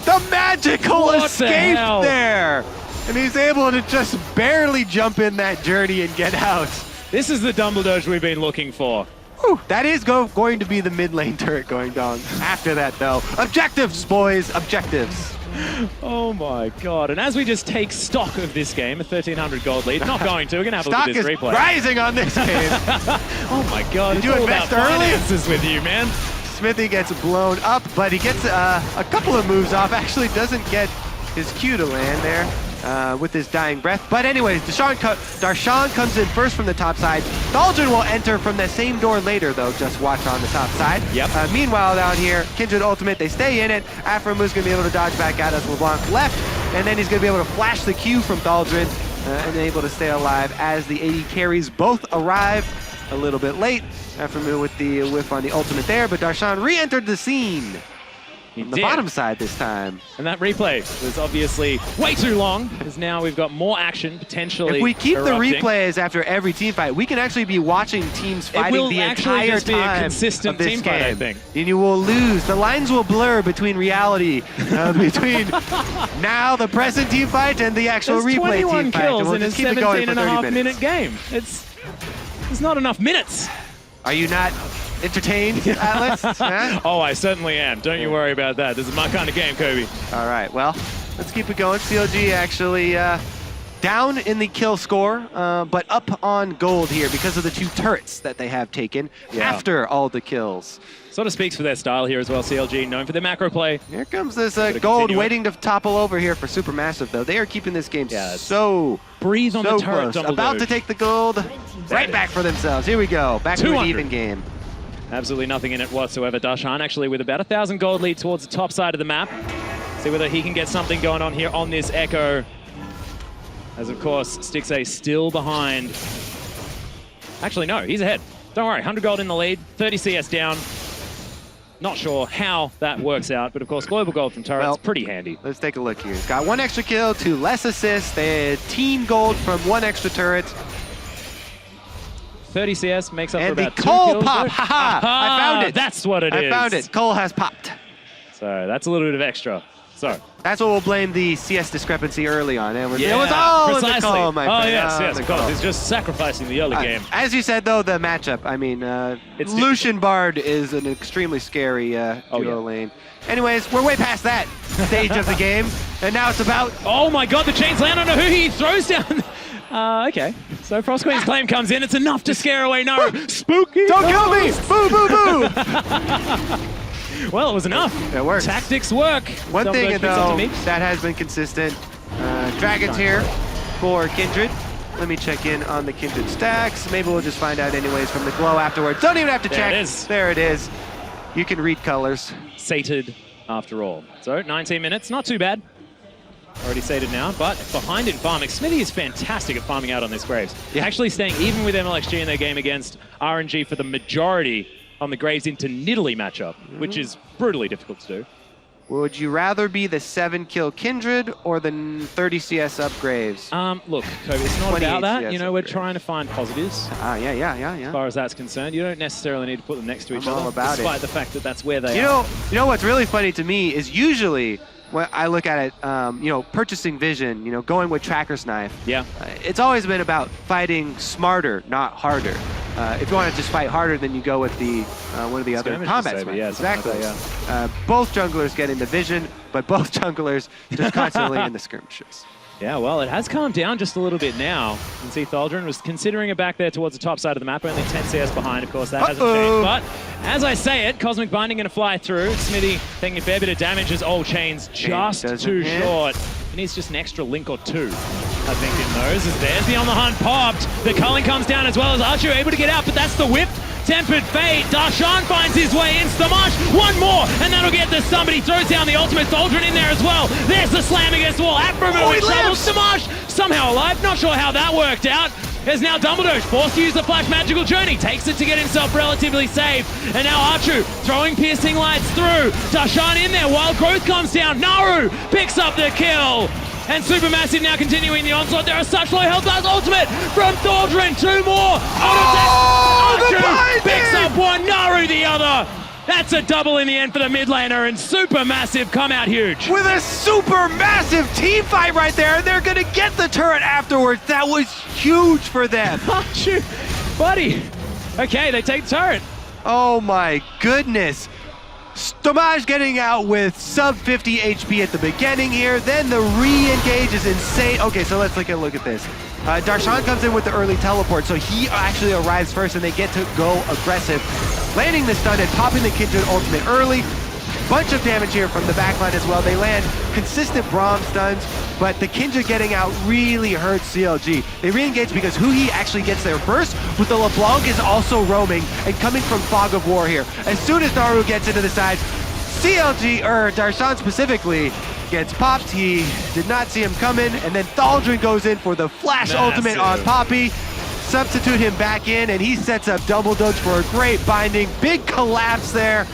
The magical What the escape hell? there! And he's able to just barely jump in that journey and get out. This is the Dumbledore we've been looking for. Whew, that is going to be the mid lane turret going down. After that, though, objectives, boys, objectives. Oh my god, and as we just take stock of this game, a 1,300 gold lead, not going to, we're going to have a look Stock at this is replay. rising on this game. Oh my god, Did it's you all invest about early? finances with you, man. Smithy gets blown up, but he gets a couple of moves off. Actually doesn't get his Q to land there. with his dying breath. But anyways, Darshan comes in first from the top side. Thaldren will enter from the same door later, though. Just watch on the top side. Yep. Meanwhile, down here, Kindred ultimate, they stay in it. Aframu's going to be able to dodge back out as LeBlanc left, and then he's going to be able to flash the Q from Thaldren and able to stay alive as the AD carries both arrive a little bit late. Aframu with the whiff on the ultimate there, but Darshan re-entered the scene. On the bottom side this time. And that replay was obviously way too long, because now we've got more action potentially. If we keep erupting. the replays after every team fight, we can actually be watching teams fighting the entire just be a time consistent of this team game. fight, I think. And you will lose. The lines will blur between reality, between now the present team fight and the actual There's replay 21 team fight. kills And we'll in a just keep it going for 30 minutes. 17.5-minute game. There's not enough minutes. Are you not entertained, Atlas? Huh? Oh, I certainly am. Don't you worry about that. This is my kind of game, Kobe. All right, well, let's keep it going. CLG actually down in the kill score, but up on gold here because of the 2 turrets that they have taken after all the kills. Sort of speaks for their style here as well, CLG, known for their macro play. Here comes this gold continue waiting to topple over here for Supermassive, though. They are keeping this game so breathe on the turret, close. About to take the gold right back for themselves. Here we go, back to an 200. even game. Absolutely nothing in it whatsoever. Darshan actually with about 1,000 gold lead towards the top side of the map. See whether he can get something going on here on this Echo. As of course, Stixxay still behind. Actually, no, he's ahead. Don't worry, 100 gold in the lead, 30 CS down. Not sure how that works out, but of course, global gold from turrets, Well, pretty handy. Let's take a look here. Got 1 extra kill, 2 less assists. They had team gold from 1 extra turret. 30 CS makes up for And the about 2 Cole kills. pop, though. haha, I found it. That's what it is. I found it, Cole has popped. So that's a little bit of extra. So That's what we'll blame the CS discrepancy early on. It was all precisely. in the Cole, my friend. Yes, Oh, yes, the of course. Cole. He's just sacrificing the early game. As you said, though, the matchup, I mean, It's Lucian Bard is an extremely scary duo lane. Anyways, we're way past that stage of the game, and now it's about... Oh my god, the chains land on who he throws down. Okay, so Frost Queen's claim comes in. It's enough to scare away Naru. Spooky! Don't kill me! Boo, boo, boo! Well, it was enough. It works. Tactics work. One thing, Dumbledore picks up though, to me. that has been consistent. Dragons here for Kindred. Let me check in on the Kindred stacks. Maybe we'll just find out anyways from the glow afterwards. Don't even have to There check. it is. There it is. You can read colors. Sated after all. So 19 minutes, not too bad. Already sated now, but behind in farming. Smithy is fantastic at farming out on this Graves. Yeah. Actually staying even with MLXG in their game against RNG for the majority on the Graves into Nidalee matchup, which is brutally difficult to do. Would you rather be the 7-kill Kindred or the 30 CS up Graves? Look, Kobe, it's not 28 about that. CS You know, we're upgrade. trying to find positives Yeah. as far as that's concerned. You don't necessarily need to put them next to each I'm all other, about it. despite the fact that that's where they You are. know what's really funny to me is usually when I look at it, purchasing vision, going with Tracker's Knife. Yeah. It's always been about fighting smarter, not harder. If you want to just fight harder, then you go with the one of the other Skirmishes, combat maybe, smarts. yeah, something Exactly. like that, Both junglers get into vision, but both junglers just constantly in the skirmishes. Yeah, well, it has calmed down just a little bit now. You can see Thaldren was considering it back there towards the top side of the map, only 10 CS behind. Of course, that hasn't changed. But as I say it, Cosmic Binding going to fly through. Smithy taking a fair bit of damage as old chains just doesn't too hit. short. He needs just an extra link or two, I think, in those. As there's the On the Hunt popped. The culling comes down as well as Archer able to get out, but that's the whip. Tempered Fate. Darshan finds his way in. Stamash, one more, and that'll get the somebody. Throws down the ultimate. Thaldren in there as well. There's the slam against the wall. Aframu in trouble. Stamash somehow alive. Not sure how that worked out. There's now Dumbledore forced to use the Flash Magical Journey. Takes it to get himself relatively safe. And now Archu throwing piercing lights through. Darshan in there while Growth comes down. Naru picks up the kill. And Supermassive now continuing the onslaught. There are such low health. That's ultimate from Thaldren. 2 more. Archu picks up one. Naru the other. That's a double in the end for the mid laner, and Supermassive come out huge. With a super massive team fight right there, and they're going to get the turret afterwards. That was huge for them. Archu, buddy. Okay, they take the turret. Oh my goodness. Stomage getting out with sub 50 HP at the beginning here, then the re-engage is insane. Okay, so let's take a look at this. Darshan comes in with the early teleport, so he actually arrives first and they get to go aggressive. Landing the stun and popping the Kindred ultimate early. Bunch of damage here from the backline as well. They land consistent Braum stuns. but the Kinja getting out really hurts CLG. They re-engage because Huhi actually gets there first, but the LeBlanc is also roaming and coming from Fog of War here. As soon as Naru gets into the sides, CLG, or Darshan specifically, gets popped. He did not see him coming, and then Thaldrin goes in for the flash ultimate on Poppy. Substitute him back in, and he sets up double doge for a great binding. Big collapse there.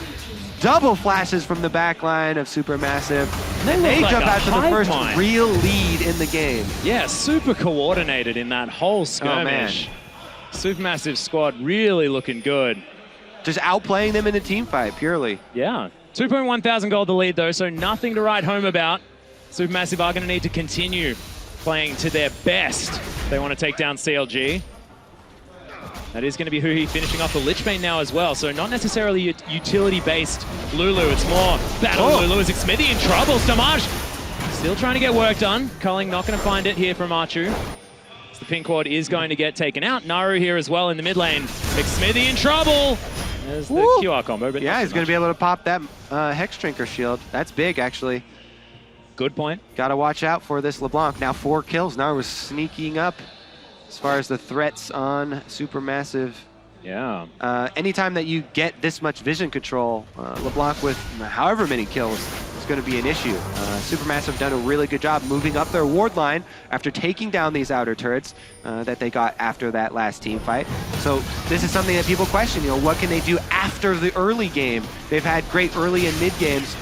Double flashes from the back line of SuperMassive. And they jump out to the first real lead in the game. Yeah, super coordinated in that whole skirmish. SuperMassive squad really looking good. Just outplaying them in a team fight, purely. Yeah. 2.1 thousand gold the lead, though, so nothing to write home about. SuperMassive are going to need to continue playing to their best. They want to take down CLG. That is going to be Huhi finishing off the Lich Bane now as well, so not necessarily utility-based Lulu, it's more battle Lulu. Is Xmithy in trouble? Stamaj still trying to get work done. Culling not going to find it here from Archu. So the pink ward is going to get taken out. Naru here as well in the mid lane. Xmithy in trouble. There's the QR combo, but yeah, he's going to be able to pop that Hex Drinker shield. That's big, actually. Good point. Got to watch out for this LeBlanc. Now 4 kills. Naru was sneaking up. As far as the threats on SuperMassive, yeah. Anytime that you get this much vision control, LeBlanc with however many kills is going to be an issue. SuperMassive done a really good job moving up their ward line after taking down these outer turrets that they got after that last team fight. So this is something that people question, what can they do after the early game? They've had great early and mid games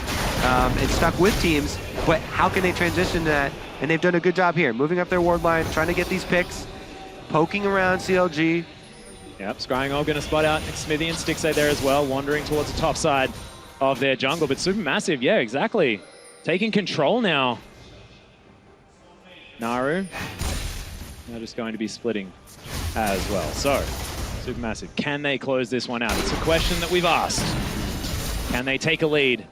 and stuck with teams, but how can they transition to that? And they've done a good job here, moving up their ward line, trying to get these picks. Poking around CLG. Yep, Scrying all going to spot out Xmithy and Stixay there as well, wandering towards the top side of their jungle. But SuperMassive, yeah, exactly. Taking control now. Naru, they're just going to be splitting as well. So, SuperMassive, can they close this one out? It's a question that we've asked. Can they take a lead?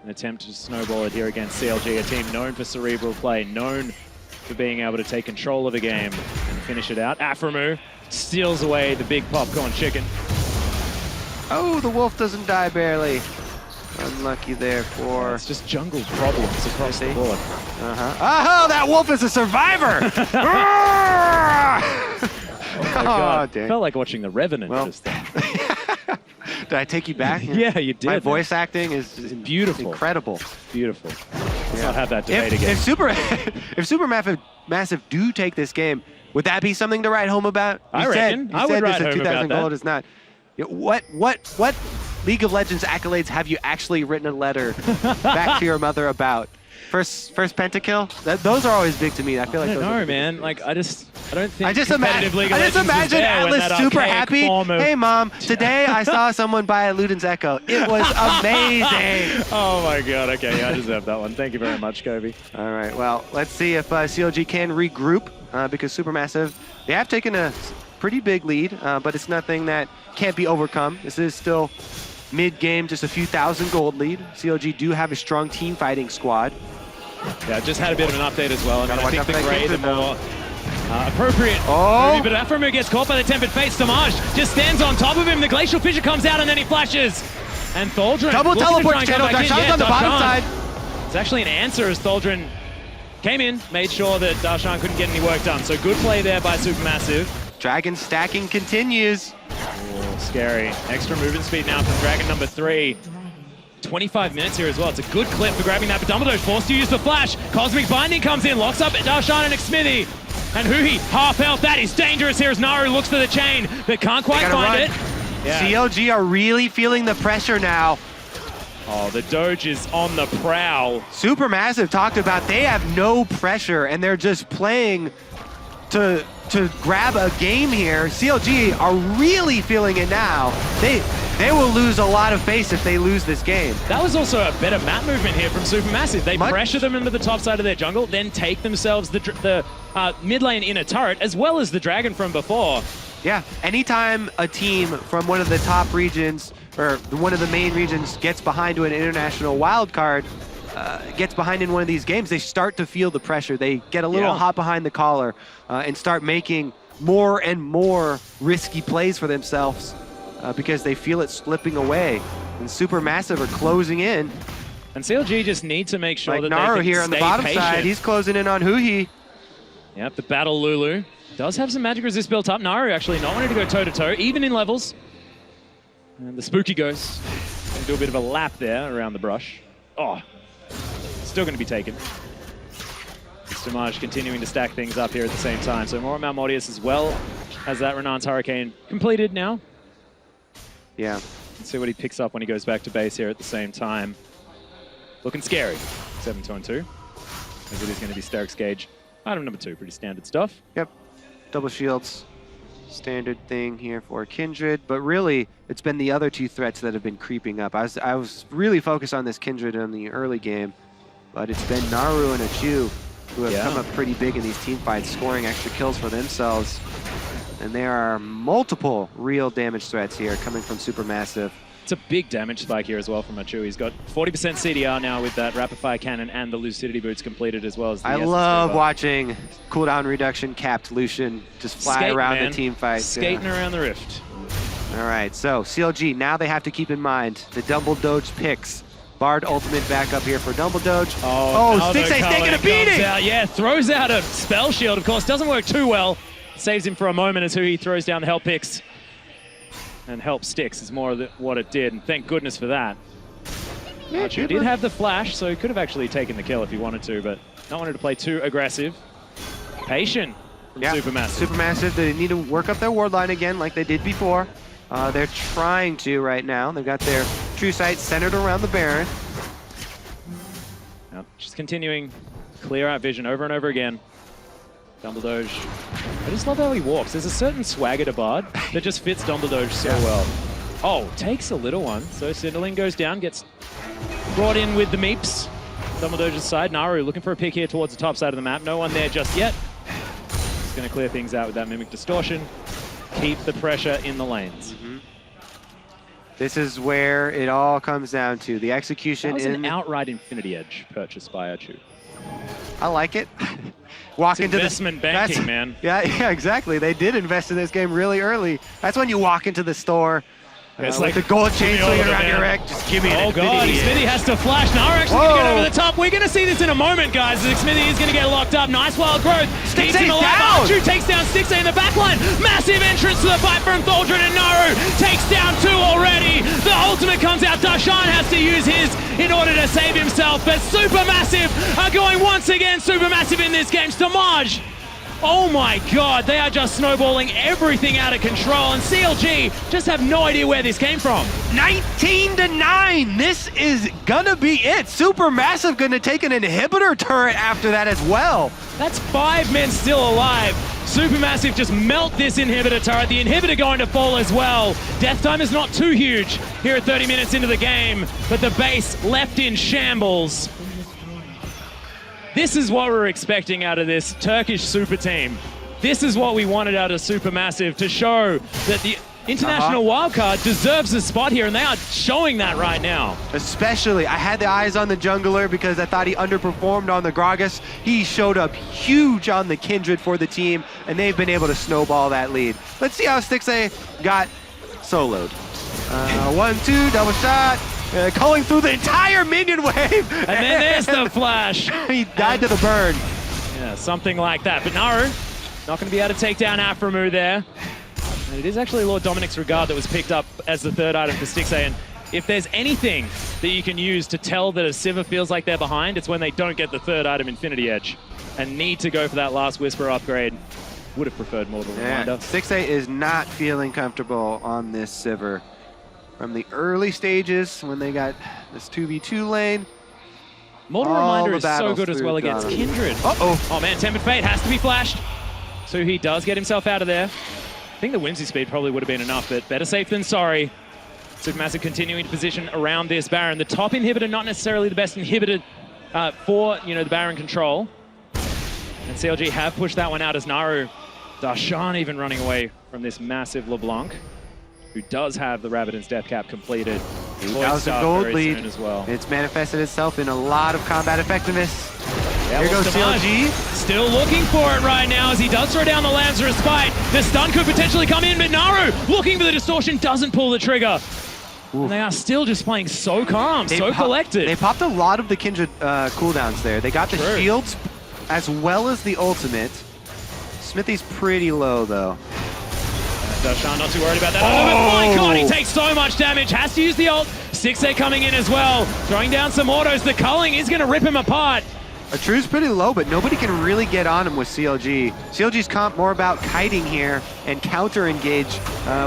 An attempt to snowball it here against CLG, a team known for cerebral play, known for being able to take control of a game and finish it out. Aframu steals away the big popcorn chicken. Oh, the wolf doesn't die barely. Unlucky there for... It's just jungle problems across the board. Oh, that wolf is a survivor! Oh, God. Felt like watching The Revenant just then. Did I take you back? Yeah, you did. My voice acting is beautiful. Incredible. Beautiful. Let's not have that debate again. If SuperMassive do take this game, would that be something to write home about? I reckon. I would write home about 2,000 gold is not. What League of Legends accolades have you actually written a letter back to your mother about? First pentakill? Those are always big to me. I feel like I those don't are know, big. man. Like, I don't think I just imagine Atlas super happy. Hey, Mom, today I saw someone buy a Luden's Echo. It was amazing. Oh, my God. Okay, yeah, I deserve that one. Thank you very much, Kobe. All right, well, let's see if CLG can regroup because SuperMassive, they have taken a pretty big lead, but it's nothing that can't be overcome. This is still mid-game, just a few thousand gold lead. CLG do have a strong team fighting squad. Yeah, just had a bit of an update as well. I mean, I think the gray, the more appropriate. Oh! But Aframu gets caught by the tempered face. Damage just stands on top of him. The Glacial Fissure comes out and then he flashes. And Thaldrin double teleport channel. Darshan's on the bottom side. It's actually an answer as Thaldrin came in, made sure that Darshan couldn't get any work done. So good play there by SuperMassive. Dragon stacking continues. Oh, scary. Extra movement speed now from Dragon number 3. 25 minutes here as well. It's a good clip for grabbing that, but Dumbledore's forced to use the flash. Cosmic Binding comes in, locks up Darshan and Xmithy. And Huhi, half health. That is dangerous here as Naru looks for the chain, but can't quite find it. Yeah. CLG are really feeling the pressure now. Oh, the Doge is on the prowl. SuperMassive talked about they have no pressure and they're just playing to grab a game here. CLG are really feeling it now. They will lose a lot of face if they lose this game. That was also a better map movement here from SuperMassive. They pressure them into the top side of their jungle, then take themselves the mid lane in a turret, as well as the dragon from before. Yeah, anytime a team from one of the top regions, or one of the main regions, gets behind to an international wild card, gets behind in one of these games, they start to feel the pressure. They get a little hot behind the collar and start making more and more risky plays for themselves because they feel it slipping away. And SuperMassive are closing in. And CLG just need to make sure Like that Naru they can here on the stay bottom patient. side, he's closing in on Huhi. Yep, the Battle Lulu does have some magic resist built up. Naru actually not wanting to go toe-to-toe, even in levels. And the Spooky Ghost going to do a bit of a lap there around the brush. Oh, still going to be taken. Damage continuing to stack things up here at the same time. So more Malmodius as well has that Renan's Hurricane completed now. Yeah. Let's see what he picks up when he goes back to base here at the same time. Looking scary. 7-2-2. As it is going to be Steric's Gauge. Item number 2, pretty standard stuff. Yep. Double shields. Standard thing here for Kindred. But really, it's been the other 2 threats that have been creeping up. I was really focused on this Kindred in the early game. But it's been Naru and Achu who have come up pretty big in these team fights, scoring extra kills for themselves. And there are multiple real damage threats here coming from Supermassive. It's a big damage spike here as well from Achu. He's got 40% CDR now with that Rapid Fire Cannon and the Lucidity Boots completed as well as the I Essence love Reaver. watching cooldown reduction capped Lucian just fly Skating, around man. the team fight. Skating around the rift. All right, so CLG, now they have to keep in mind the Dumble Doge picks. Bard ultimate back up here for Dumble Doge. Oh, Stixay's taking a beating! Yeah, throws out a Spell Shield, of course. Doesn't work too well. Saves him for a moment as he throws down the Help Picks. And Help Sticks is more of what it did, and thank goodness for that. Yeah, Archer did have the flash, so he could have actually taken the kill if he wanted to, but not wanted to play too aggressive. Patient from Supermassive. Supermassive, they need to work up their ward line again like they did before. They're trying to right now. They've got their true sight centered around the Baron. Yep, just continuing to clear out vision over and over again. Dumbledoge. I just love how he walks. There's a certain swagger to Bard that just fits Dumbledoge so well. Oh, takes a little one. So Cinderling goes down, gets brought in with the Meeps. Dumbledoge's side. Naru looking for a pick here towards the top side of the map. No one there just yet. Just going to clear things out with that Mimic Distortion. Keep the pressure in the lanes. This is where it all comes down to the execution. That was an outright Infinity Edge purchased by Achu. I like it. Walk It's into investment banking, man. Yeah, exactly. They did invest in this game really early. That's when you walk into the store It's with the gold chain swinging around your neck. Just give me an God, Infinity. Smithy has to flash. Naru actually going to get over the top. We're going to see this in a moment, guys. Smithy is going to get locked up. Nice wild growth. Keeps him alive. Archu takes down Stixay in the backline. Massive entrance to the fight from Thaldrin, and Naru takes down 2 already. The ultimate comes out. Darshan has to use his in order to save himself, but Supermassive are going once again Supermassive in this game. Damage. Oh my god, they are just snowballing everything out of control, and CLG just have no idea where this came from. 19-9. This is gonna be it. Supermassive gonna take an inhibitor turret after that as well. That's 5 men still alive. Supermassive just melt this inhibitor turret. The inhibitor going to fall as well. Death time is not too huge here at 30 minutes into the game, but the base left in shambles. This is what we're expecting out of this Turkish super team. This is what we wanted out of Supermassive, to show that the international wildcard deserves a spot here, and they are showing that right now. Especially, I had the eyes on the jungler because I thought he underperformed on the Gragas. He showed up huge on the Kindred for the team, and they've been able to snowball that lead. Let's see how Stixay got soloed. 1-2, double shot. Calling through the entire minion wave. And then there's the flash. He died to the burn. Yeah, something like that. But Naru, not going to be able to take down Aframu there. And it is actually Lord Dominic's Regard that was picked up as the 3rd item for Stixay. And if there's anything that you can use to tell that a Sivir feels like they're behind, it's when they don't get the 3rd item Infinity Edge and need to go for that last Whisper upgrade. Would have preferred Mortal Reminder. Stixay is not feeling comfortable on this Sivir. From the early stages when they got this 2v2 lane. Mortal Reminder is so good as well against Kindred. Oh man, Tempered Fate has to be flashed. So he does get himself out of there. I think the Whimsy speed probably would have been enough, but better safe than sorry. Supermassive continuing to position around this Baron. The top inhibitor, not necessarily the best inhibitor for the Baron control. And CLG have pushed that one out as Naru. Darshan even running away from this massive LeBlanc, who does have the Rabbidan's Death Cap completed. 8,000 gold lead as well. It's manifested itself in a lot of combat effectiveness. Yeah, Here goes CLG. Still looking for it right now as he does throw down the Lazarus Spite. The stun could potentially come in, but Naru looking for the distortion, doesn't pull the trigger. And they are still just playing so calm, so collected. They popped a lot of the Kindred cooldowns there. They got the shields as well as the ultimate. Smithy's pretty low, though. Darshan not too worried about that. Oh my god, he takes so much damage. Has to use the ult. 6A coming in as well. Throwing down some autos. The culling is going to rip him apart. Atru's pretty low, but nobody can really get on him with CLG. CLG's comp more about kiting here and counter-engage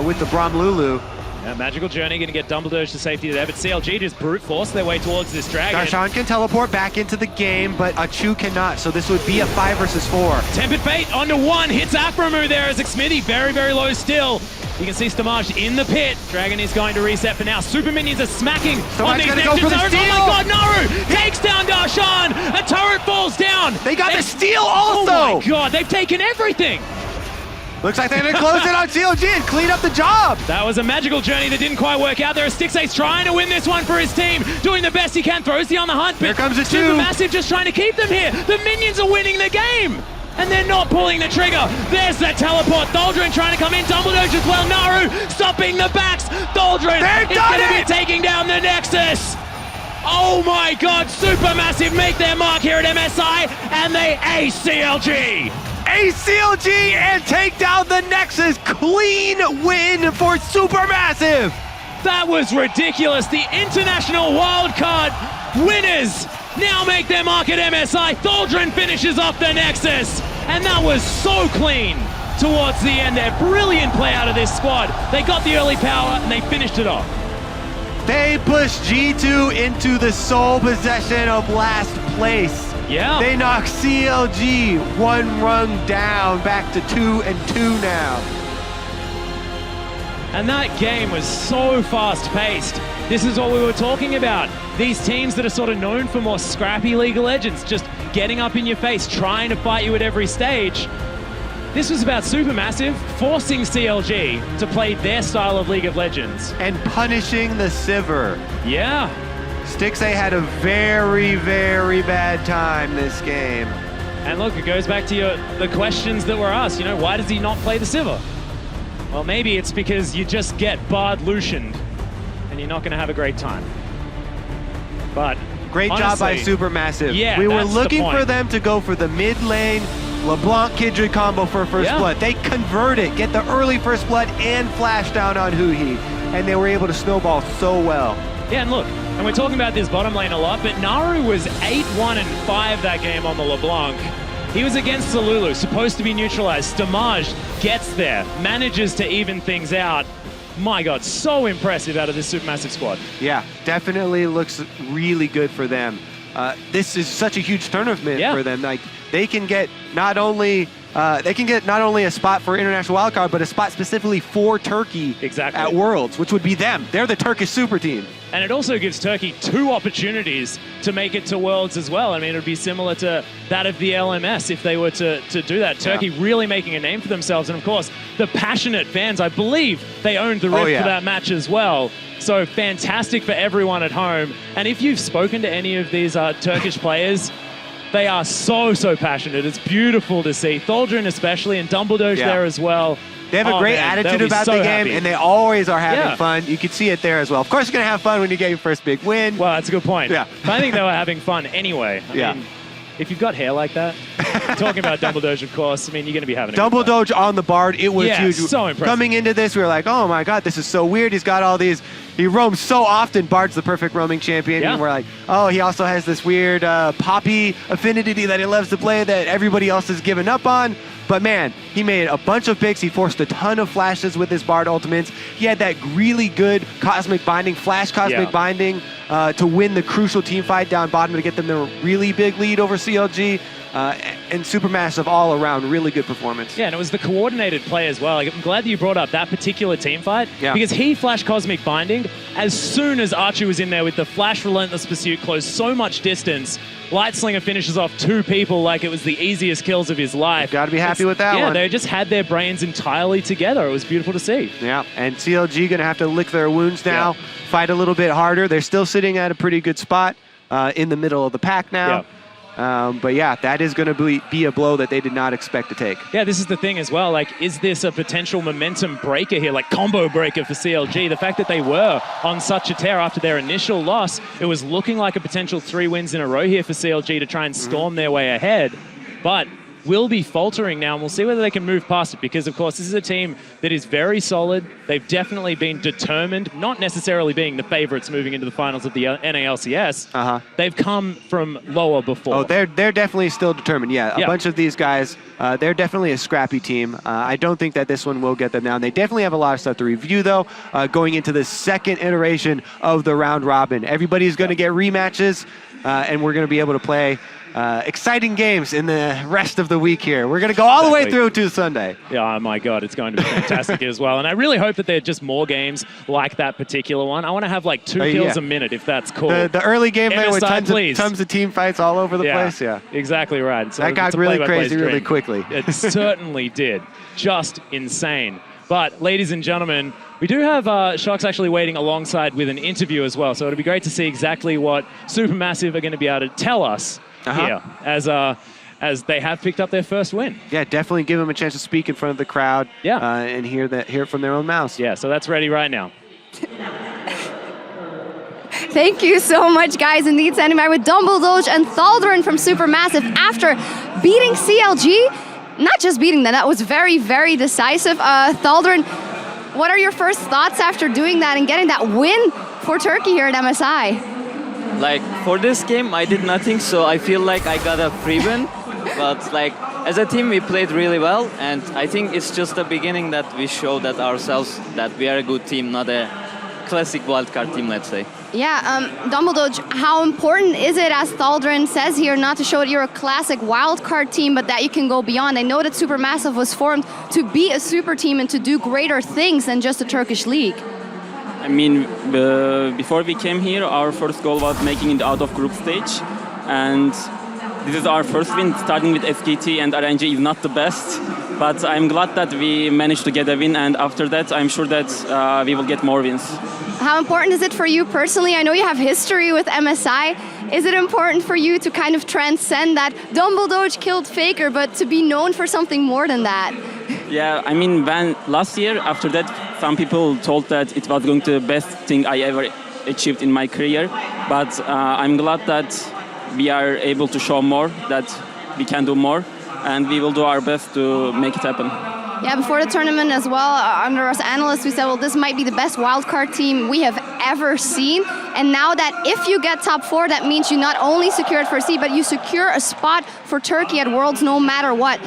with the Braum Lulu. Yeah, Magical Journey going to get Dumbledore to safety there, but CLG just brute force their way towards this dragon. Darshan can teleport back into the game, but Atru cannot, so this would be a 5 versus 4. Tempered Fate onto 1, hits Aframu there as Smithy very, very low still. You can see Stamaj in the pit. Dragon is going to reset for now. Super minions are smacking on these next two turrets. Oh my god, Naru takes down Darshan. A turret falls down. They got the steal also. Oh my god, they've taken everything. Looks like they're going to close it on CLG and clean up the job. That was a magical journey that didn't quite work out there. Stixace trying to win this one for his team, doing the best he can, throws the on the hunt. Here comes a 2. Supermassive just trying to keep them here. The minions are winning the game. And they're not pulling the trigger. There's that teleport. Tholdren trying to come in. Dumbledore as well. Naru stopping the backs. Tholdren is going to be taking down the Nexus. Oh my god, Supermassive make their mark here at MSI, and they ace CLG. Ace CLG and take down the Nexus. Clean win for Supermassive. That was ridiculous. The international wildcard winners now make their mark at MSI. Tholdren finishes off the Nexus, and that was so clean towards the end there. Brilliant play out of this squad. They got the early power, and they finished it off. They pushed G2 into the sole possession of last place. Yeah. They knock CLG 1 rung down, back to 2-2 now. And that game was so fast-paced. This is what we were talking about. These teams that are sort of known for more scrappy League of Legends, just getting up in your face, trying to fight you at every stage. This was about Supermassive forcing CLG to play their style of League of Legends. And punishing the Sivir. Yeah. Stixace had a very, very bad time this game. And look, it goes back to the questions that were asked. You know, why does he not play the Sivir? Well, maybe it's because you just get Bard Lucianed and you're not going to have a great time. But great job by Supermassive. Yeah, we were looking for them to go for the mid lane LeBlanc Kindred combo for first blood. They convert it, get the early first blood and flash down on Huhi, and they were able to snowball so well. Yeah, and look, and we're talking about this bottom lane a lot, but Naru was 8-1-5 that game on the LeBlanc. He was against Zalulu, supposed to be neutralized. Stamaj gets there, manages to even things out. My god, so impressive out of this Supermassive squad. Yeah, definitely looks really good for them. This is such a huge tournament for them. Like, they can get not only a spot for international wildcard, but a spot specifically for Turkey at Worlds, which would be them. They're the Turkish super team. And it also gives Turkey 2 opportunities to make it to Worlds as well. I mean, it would be similar to that of the LMS if they were to do that. Turkey really making a name for themselves. And of course, the passionate fans, I believe they owned the Rift for that match as well. So fantastic for everyone at home. And if you've spoken to any of these Turkish players, they are so, so passionate. It's beautiful to see. Tholdren especially, and Dumbledore there as well. They have a great attitude about the game, and they always are having fun. You can see it there as well. Of course, you're going to have fun when you get your first big win. Well, that's a good point. Yeah. I think they were having fun anyway. I mean, if you've got hair like that, talking about Dumbledore, of course, I mean, you're going to be having a good time. Dumbledore on the Bard, it was huge. So impressive. Coming into this, we were like, oh my god, this is so weird. He's got all these, he roams so often. Bard's the perfect roaming champion. And we're like, oh, he also has this weird Poppy affinity that he loves to play that everybody else has given up on. But man, he made a bunch of picks. He forced a ton of flashes with his Bard ultimates. He had that really good Cosmic Binding, Flash Cosmic Binding to win the crucial team fight down bottom to get them the really big lead over CLG. And Supermassive all around, really good performance. Yeah, and it was the coordinated play as well. Like, I'm glad that you brought up that particular team fight because he flashed Cosmic Binding as soon as Archie was in there with the Flash Relentless Pursuit, closed so much distance. Lightslinger finishes off 2 people like it was the easiest kills of his life. Got to be happy with that one. Yeah, they just had their brains entirely together. It was beautiful to see. Yeah, and CLG going to have to lick their wounds now, fight a little bit harder. They're still sitting at a pretty good spot in the middle of the pack now. But yeah, that is going to be a blow that they did not expect to take. Yeah, this is the thing as well. Like, is this a potential momentum breaker here, like combo breaker for CLG? The fact that they were on such a tear after their initial loss, it was looking like a potential 3 wins in a row here for CLG to try and storm their way ahead. But will be faltering now, and we'll see whether they can move past it, because of course this is a team that is very solid. They've definitely been determined, not necessarily being the favorites moving into the finals of the NALCS. They've come from lower before. Oh, they're definitely still determined. Yeah, a bunch of these guys, they're definitely a scrappy team. I don't think that this one will get them down. They definitely have a lot of stuff to review, though, going into the second iteration of the round robin. Everybody's going to get rematches, and we're going to be able to play exciting games in the rest of the week here. We're going to go all the way through to Sunday. Yeah, oh my God, it's going to be fantastic as well. And I really hope that there are just more games like that particular one. I want to have like 2 kills a minute, if that's cool. The early game there with MSI, tons of team fights all over the place. Yeah, exactly right. So that got really crazy really quickly. It certainly did. Just insane. But ladies and gentlemen, we do have Shocks actually waiting alongside with an interview as well. So it'll be great to see exactly what SuperMassive are going to be able to tell us here as they have picked up their first win. Yeah, definitely give them a chance to speak in front of the crowd and hear it from their own mouths. Yeah, so that's ready right now. Thank you so much, guys. Indeed, standing by with Dumbledore and Thaldron from SuperMassive after beating CLG. Not just beating them, that was very, very decisive. Thaldron, what are your first thoughts after doing that and getting that win for Turkey here at MSI? Like, for this game, I did nothing, so I feel like I got a free win. But, like, as a team, we played really well, and I think it's just the beginning that we show that ourselves that we are a good team, not a classic wildcard team, let's say. Yeah, Dumbledore, how important is it, as Thaldron says here, not to show that you're a classic wildcard team, but that you can go beyond? I know that SuperMassive was formed to be a super team and to do greater things than just a Turkish league. I mean, before we came here, our first goal was making it out of group stage, and this is our first win. Starting with SKT and RNG is not the best, but I'm glad that we managed to get a win, and after that, I'm sure that we will get more wins. How important is it for you personally? I know you have history with MSI. Is it important for you to kind of transcend that Dumbledore killed Faker, but to be known for something more than that? Yeah, I mean, when last year, after that, some people told that it was going to be the best thing I ever achieved in my career. But I'm glad that we are able to show more, that we can do more, and we will do our best to make it happen. Yeah, before the tournament as well, under us analysts, we said, well, this might be the best wildcard team we have ever seen. And now that if you get top 4, that means you not only secured first seed, but you secure a spot for Turkey at Worlds no matter what.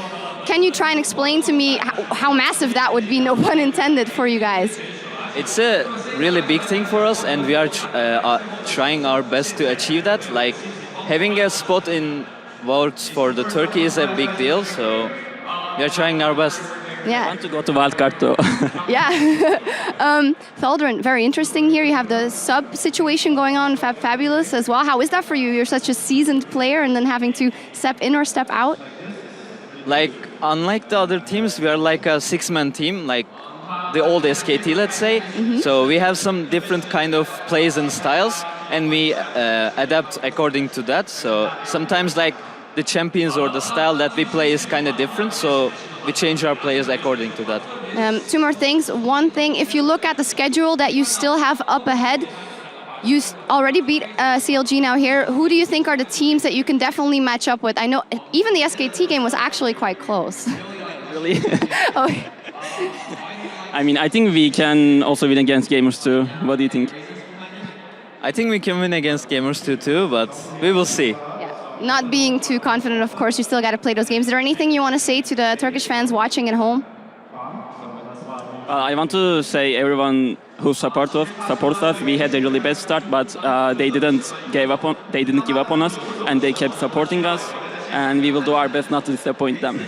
Can you try and explain to me how massive that would be, no pun intended, for you guys? It's a really big thing for us, and we are trying our best to achieve that. Like, having a spot in Worlds for the Turkey is a big deal, so we are trying our best. Yeah. I want to go to wildcard too. Yeah. Thaldron, very interesting here. You have the sub situation going on, Fabulous as well. How is that for you? You're such a seasoned player and then having to step in or step out? Like, unlike the other teams, we are like a 6-man team, like the old SKT, let's say. So we have some different kind of plays and styles, and we adapt according to that. So sometimes, like, the champions or the style that we play is kind of different, so we change our players according to that. 2 more things. One thing, if you look at the schedule that you still have up ahead, you already beat CLG now here. Who do you think are the teams that you can definitely match up with? I know even the SKT game was actually quite close. Really? Oh. I mean, I think we can also win against Gamers too. What do you think? I think we can win against Gamers too, but we will see. Not being too confident, of course, you still got to play those games. Is there anything you want to say to the Turkish fans watching at home? I want to say everyone who supports us. We had a really bad start, but they didn't give up on us, and they kept supporting us. And we will do our best not to disappoint them.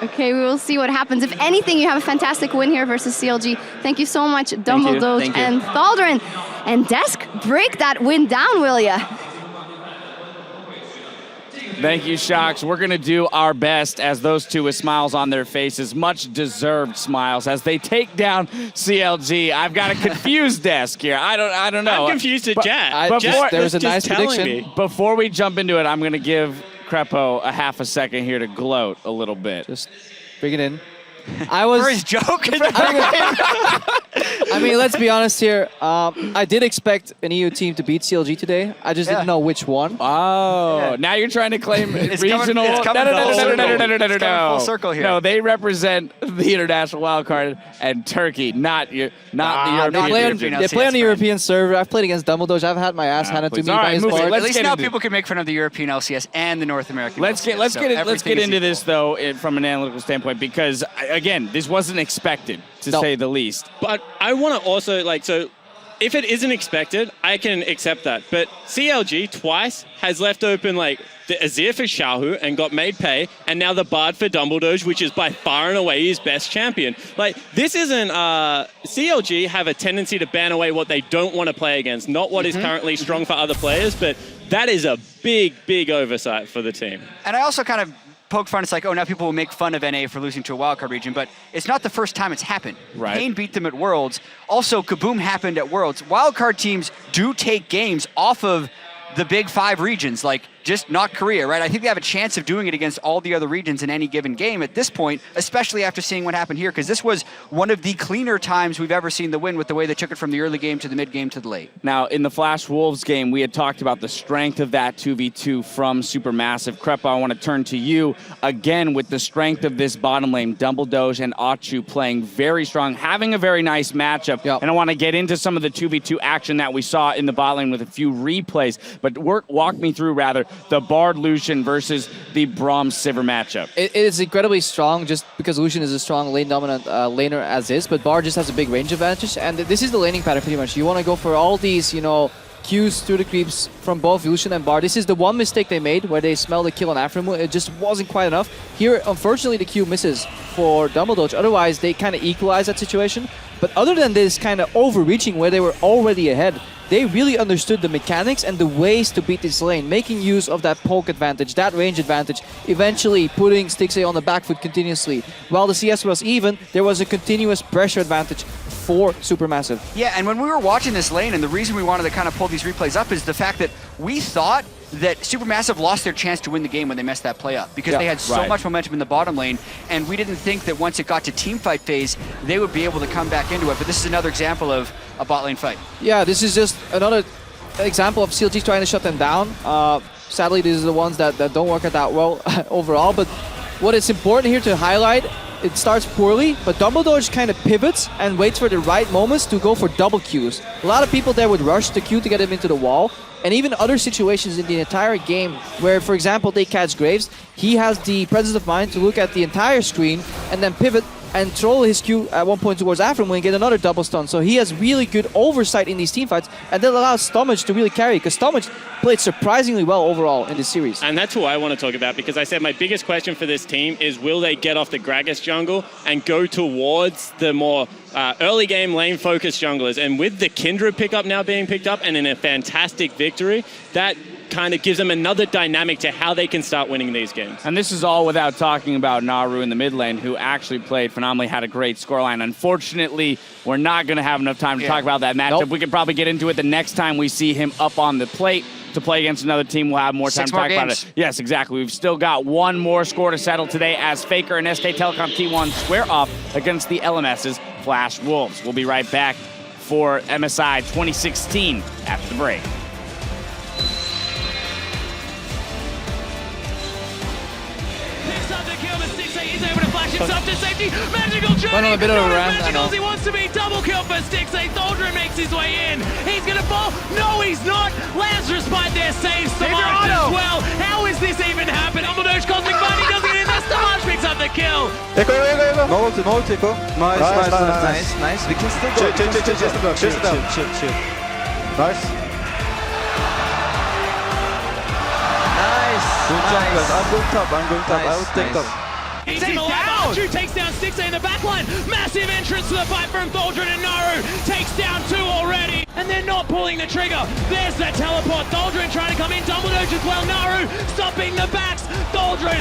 Okay, we will see what happens. If anything, you have a fantastic win here versus CLG. Thank you so much, Dumbledore and Thaldron. And Desk, break that win down, will ya? Thank you, Shocks. We're going to do our best as those two with smiles on their faces, much deserved smiles, as they take down CLG. I've got a confused Desk here. I don't know. I'm confused at Jet. There was a nice prediction. Before we jump into it, I'm going to give Crepo a half a second here to gloat a little bit. Just bring it in. I was For his joke. I mean, let's be honest here. I did expect an EU team to beat CLG today. I just didn't know which one. Oh, now you're trying to claim regional. It's coming No. full circle here. No, they represent the international wildcard and Turkey, not the European. They play on the European server. I've played against Dumbledore. I've had my ass handed to me by his board. At least now people can make fun of the European LCS and the North American. Let's get into this equal. though from an analytical standpoint, because again, this wasn't expected to say the least. But I want to also so if it isn't expected, I can accept that. But CLG twice has left open the Azir for Xiaohu and got made pay, and now the Bard for Dumbledore, which is by far and away his best champion. This isn't CLG have a tendency to ban away what they don't want to play against, not what is currently strong for other players, but that is a big oversight for the team. And I also kind of poke fun. It's like, oh, now people will make fun of NA for losing to a wildcard region, but it's not the first time it's happened. Right. Pain beat them at Worlds. Also, Kaboom happened at Worlds. Wildcard teams do take games off of the big 5 regions, just not Korea, right? I think they have a chance of doing it against all the other regions in any given game at this point, especially after seeing what happened here, because this was one of the cleaner times we've ever seen the win with the way they took it from the early game to the mid game to the late. Now, in the Flash Wolves game, we had talked about the strength of that 2v2 from Supermassive. Crepa, I want to turn to you again with the strength of this bottom lane. Dumbledore and Achu playing very strong, having a very nice matchup. Yep. And I want to get into some of the 2v2 action that we saw in the bot lane with a few replays. But walk me through, rather, the Bard Lucian versus the Braum Sivir matchup. It is incredibly strong just because Lucian is a strong lane dominant laner as is, but Bard just has a big range advantage, and this is the laning pattern pretty much. You want to go for all these, Qs through the creeps from both Lucian and Bard. This is the one mistake they made where they smelled the kill on Aframu. It just wasn't quite enough. Here, unfortunately, the Q misses for Dumbledore. Otherwise, they kind of equalize that situation. But other than this kind of overreaching where they were already ahead, they really understood the mechanics and the ways to beat this lane, making use of that poke advantage, that range advantage, eventually putting Stixxay on the back foot continuously. While the CS was even, there was a continuous pressure advantage for Supermassive. Yeah, and when we were watching this lane, and the reason we wanted to kind of pull these replays up is the fact that we thought that Supermassive lost their chance to win the game when they messed that play up, because they had so much momentum in the bottom lane, and we didn't think that once it got to teamfight phase, they would be able to come back into it. But this is another example of a bot lane fight. Yeah, this is just another example of CLG trying to shut them down. Sadly, these are the ones that don't work out that well overall, but what is important here to highlight, it starts poorly, but Dumbledore just kind of pivots and waits for the right moments to go for double Qs. A lot of people there would rush the Q to get him into the wall, and even other situations in the entire game where, for example, they catch Graves, he has the presence of mind to look at the entire screen and then pivot and troll his Q at one point towards Aframu and get another double stun. So he has really good oversight in these teamfights, and that allows Stomach to really carry, because Stomach played surprisingly well overall in this series. And that's who I want to talk about, because I said my biggest question for this team is, will they get off the Gragas jungle and go towards the more early game lane focused junglers? And with the Kindred pickup now being picked up and in a fantastic victory, that kind of gives them another dynamic to how they can start winning these games. And this is all without talking about Naru in the mid lane, who actually played phenomenally, had a great scoreline. Unfortunately, we're not going to have enough time to talk about that matchup. We can probably get into it the next time we see him up on the plate to play against another team. We'll have more time to talk about it. Yes, exactly. We've still got one more score to settle today as Faker and SK Telecom T1 square off against the LMS's Flash Wolves. We'll be right back for MSI 2016 after the break. Himself to safety, magical journey. Went on a bit of a rant, I know. He wants to be double kill for Stixxay. Doldrin makes his way in. He's gonna fall. No, he's not. Lance respite there saves Stamaj as well. How is this even happened? Dumbledore cosmic fight. He doesn't get in there. Stamaj picks up the kill. No ult, Echo. Nice. We can still go. Chill. Nice. Good job, guys. I'm going top. I will take top. He's down! Achu takes down Stixxay in the backline. Massive entrance to the fight from Doldrin, and Naru takes down 2 already. And they're not pulling the trigger. There's that teleport. Doldrin trying to come in. Dumbledore as well. Naru stopping the backs. Doldrin